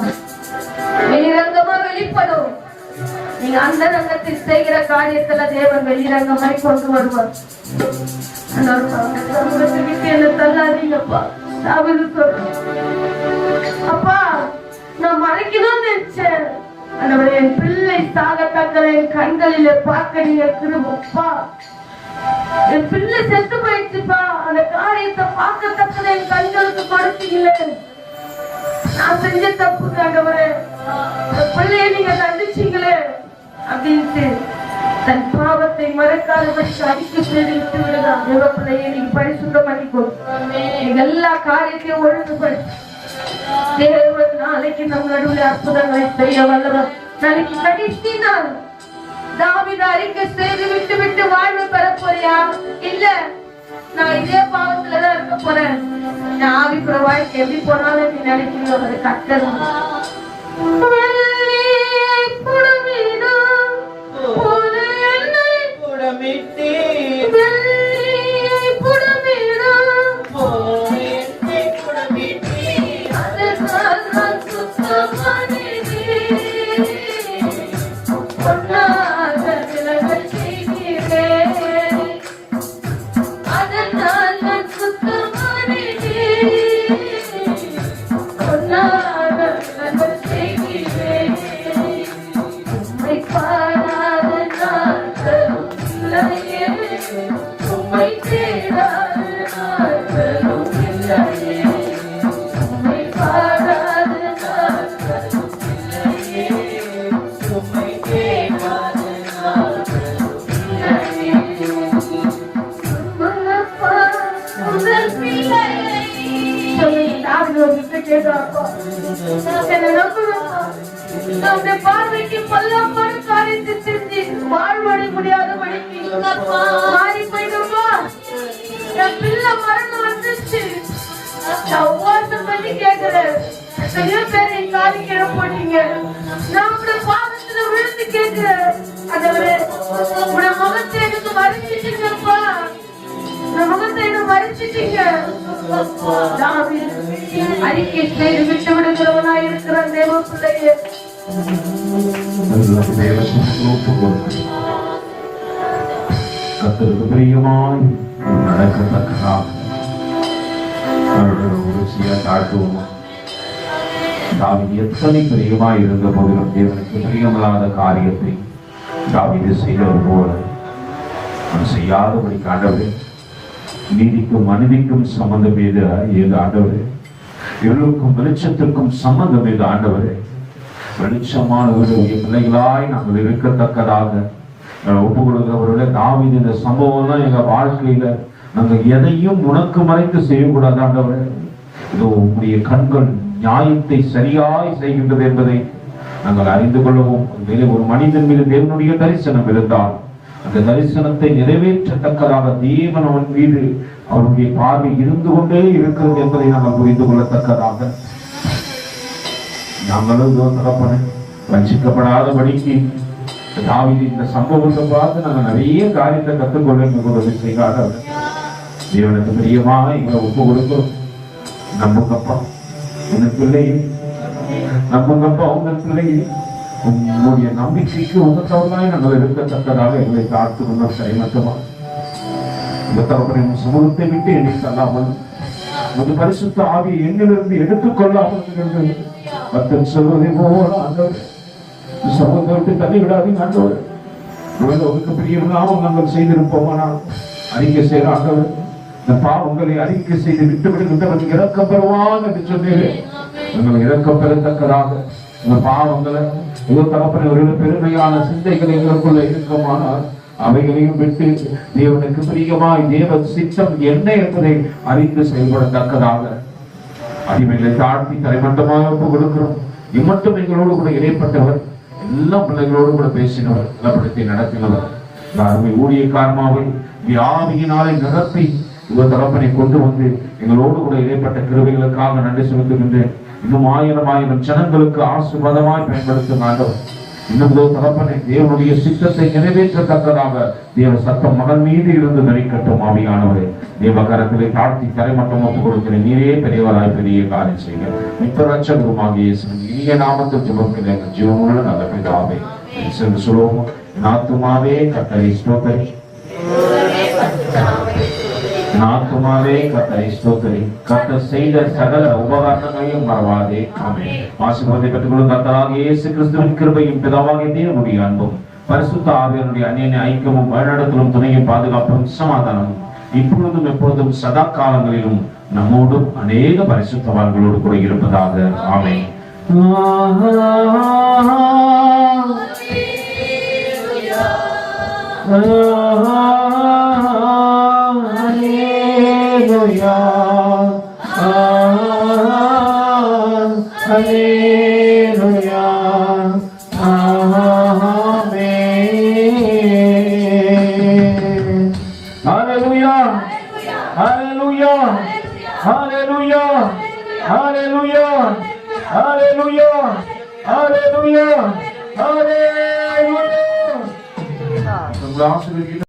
வெளிப்படும். நீங்க அந்தரங்கத்தில் செய்கிற காரியத்துல தேவன் வெளிரங்கமாய் கொண்டு வருவார். சமூகத்தை விட்டு என்ன தள்ளாதீங்கப்பா. தாவீது சொல்ற அப்பா நான் மறைக்கணும்னு நினைச்சேன். ஆண்டவரே, என் பிள்ளை சாகத்தக்கதை என் கண்களிலே பார்க்க நீங்க கிருபைப்பா. என் பிள்ளை செத்து போயிடுச்சுப்பா, அந்த காரியத்தை பார்க்கத்தக்கதை என் கண்களுக்கு கொடுத்தீங்களே. நான் செஞ்ச தப்பு ஆண்டவரே, பிள்ளைய நீங்க தண்டிச்சீங்களே அப்படின்ட்டு தன் பாவத்தை மறக்காதபடி அறிக்கை செய்து விட்டு விடுதான். தேவ பிள்ளையை நீங்க பரிசுத்தம் பண்ணிக்கோ. எல்லா காரியத்தையும் ஒழுங்குபடுத்தி தேவன் நாளைக்கு நம் நடுவில் அற்புதங்களை செய்ய வல்லவர். நாளைக்கு கடைசி நாள். தாவீது அறிக்கை செய்து விட்டு விட்டு வாழ்வு பெற போறியா? இல்ல, நான் இதே பாவத்துலதான் இருக்க போறேன், நான் ஆவிக்குற வாழ்க்கை எப்படி போனாலும் நீ நினைக்கிறீங்க அது கட்டணும். பார்வைக்கு பல்லாப்பாடு காரியத்தை செஞ்சு வாழ்வடை முடியாத மணிக்கு மாறி போயிடுமா? என் பிள்ளை மரணம் வந்துச்சு, நான் உபவாசம் பண்ணி கேட்கிறேன். எத்தனையோ பேர் என் காலி கீழே போட்டீங்க, நான் உங்க பாதத்துல விழுந்து கேட்கிறேன். அதவரே, உங்க முகத்தை எனக்கு மறைச்சிட்டீங்கப்பா, உங்க முகத்தை எனக்கு மறைச்சிட்டீங்க. அறிக்கை செய்து விட்டு விடுகிறவனா இருக்கிற தேவ பிள்ளையே, கர்த்தருக்கு பிரியமாய் நடக்கத்தக்கதாக தாழ்த்துவோமா? தாவீது எத்தனை பிரியமாய் இருந்த போதிலும் தேவனுக்கு பிரியமில்லாத காரியத்தை தாவீது செய்தது போல அவன் செய்யாதபடி ஆண்டவரே, நீதிக்கும் மனிதிக்கும் சம்பந்தம் ஏது ஆண்டவரே, இருளுக்கும் வெளிச்சத்திற்கும் சம்பந்தம் ஏது ஆண்டவரே. வெளிச்சமானவருடைய பிள்ளைகளாய் நாங்கள் இருக்கத்தக்கதாக ஒப்பு கொடுக்கிறவர்களே, தாவீது இந்த சம்பவம் தான் எங்க வாழ்க்கையில நாங்கள் எதையும் உனக்கு மறைத்து செய்யக்கூடாது ஆண்டவரே. இதோ உங்களுடைய கண்கள் நியாயத்தை சரியாய் செய்கின்றது என்பதை நாங்கள் அறிந்து கொள்ளவும், மேலே ஒரு மனிதன் மீது தேவனுடைய தரிசனம் இருந்தால் அந்த தரிசனத்தை நிறைவேற்றத்தக்கதாக தேவன் அவன் மீது அவருடைய பார்வை இருந்து கொண்டே இருக்கிறது என்பதை நாங்கள் புரிந்து கொள்ளத்தக்கதாக நாங்களும் தகப்பன வஞ்சிக்கப்படாதபடிக்கு தாவீது இந்த சம்பவத்தை பார்த்து நாங்கள் நிறைய காரியத்தை கற்றுக்கொள்ள உதவி செய்யாத தேவனுக்கு பிரியமா எங்களை ஒப்பு கொடுக்கிறோம். நம்புங்கப்பா உங்க பிள்ளையை, நம்புங்கப்பா உங்க பிள்ளையை, உங்களுடைய நம்பிக்கைக்கு உங்கத்தவர்களாய் நாங்கள் இருக்கத்தக்கதாக எங்களை காத்து கொண்டோம். சரிமத்தமா இந்த தகப்பன சமூகத்தை விட்டு என்னை தள்ளாமல் ஒரு பரிசுத்த ஆவியை எண்ணிலிருந்து எடுத்துக்கொள்ளாமல் பக்தன் சொல்வதை போல ஆண்டவர் சமூகத்தை விட்டு தள்ளி விடாதீங்க ஆண்டவர். உங்களுக்கு பிரியமில்லாமல் நாங்கள் செய்திருப்போமானால் அறிக்கை செய்கிற ஆண்டவர், இந்த பாவங்களை அறிக்கை செய்து விட்டு விடுகின்றவன் இறக்கம் பெறுவான் என்று சொன்னீர்கள். நாங்கள் இறக்கம் பெறத்தக்கதாக இந்த பாவங்களை ஏதோ தகப்பன பெருமையான சிந்தைகள் எங்களுக்குள்ள இருக்குமானால் அவைகளையும் விட்டு தேவனுக்கு பிரியமாய் தேவ சித்தம் என்ன என்பதை அறிந்து செயல்படத்தக்கதாக அடிமைகளை தாழ்த்தி தலைமட்டமாக ஒப்பு கொடுக்கிறோம். இம்மட்டும் எங்களோடு கூட இடைப்பட்டவர், எல்லா பிள்ளைகளோடு கூட பேசினவர், நலப்படுத்தி நடத்தினவர், அருமை ஊழியக்காரமாவை வியாதியினாலே நிரப்பி இவர் தகப்பனை கொண்டு வந்து எங்களோடு கூட இடைப்பட்ட கிருபைகளுக்காக நன்றி செலுத்துகின்றேன். இன்னும் ஆயிரம் ஜனங்களுக்கு ஆசீர்வாதமாய் பயன்படுத்தும் ஆண்டவர். இன்னும் தகப்பனை தேவனுடைய சித்தத்தை நிறைவேற்றத்தக்கதாக தேவ சத்தம் மகன் மீது இருந்து நடிக்கட்டும். ஆவியானவரே, தேவகரத்திலே தாழ்த்தி தரைமட்டம் ஒப்புக் கொடுக்கிறேன். நீரே பெரியவராய் பெரிய காரியம் செய்ய மித்தரட்சகருமாகிய இனிய நாமத்தில் ஜெபக்கிறேன் ஜீவனுள்ள நல்ல பிதாவே. சென்று சொல்லுவோம். நாத்துமாவே கர்த்தரை ஸ்தோத்திரி. ஆத்துமாவே கர்த்தரை ஸ்தோத்திரி. கர்த்தர் செய்த சகல உபகாரணங்களையும் மறவாதே. ஆமென். ஆசீர்வாதத்தை பெற்றுக்கொள்ளும் கர்த்தராகிய இயேசு கிறிஸ்துவின் கிருபையும் பிதாவாகிய தேவனுடைய அன்பும் பரிசுத்த ஆவியானவருடைய அந்நிய ஐக்கியமும் வழிநடத்தலும் துணையும் பாதுகாப்பும் சமாதானமும் இப்பொழுதும் எப்பொழுதும் சதா காலங்களிலும் நம்மோடும் அநேக பரிசுத்தவான்களோடு கூட இருப்பதாக. ஆமென். Hallelujah.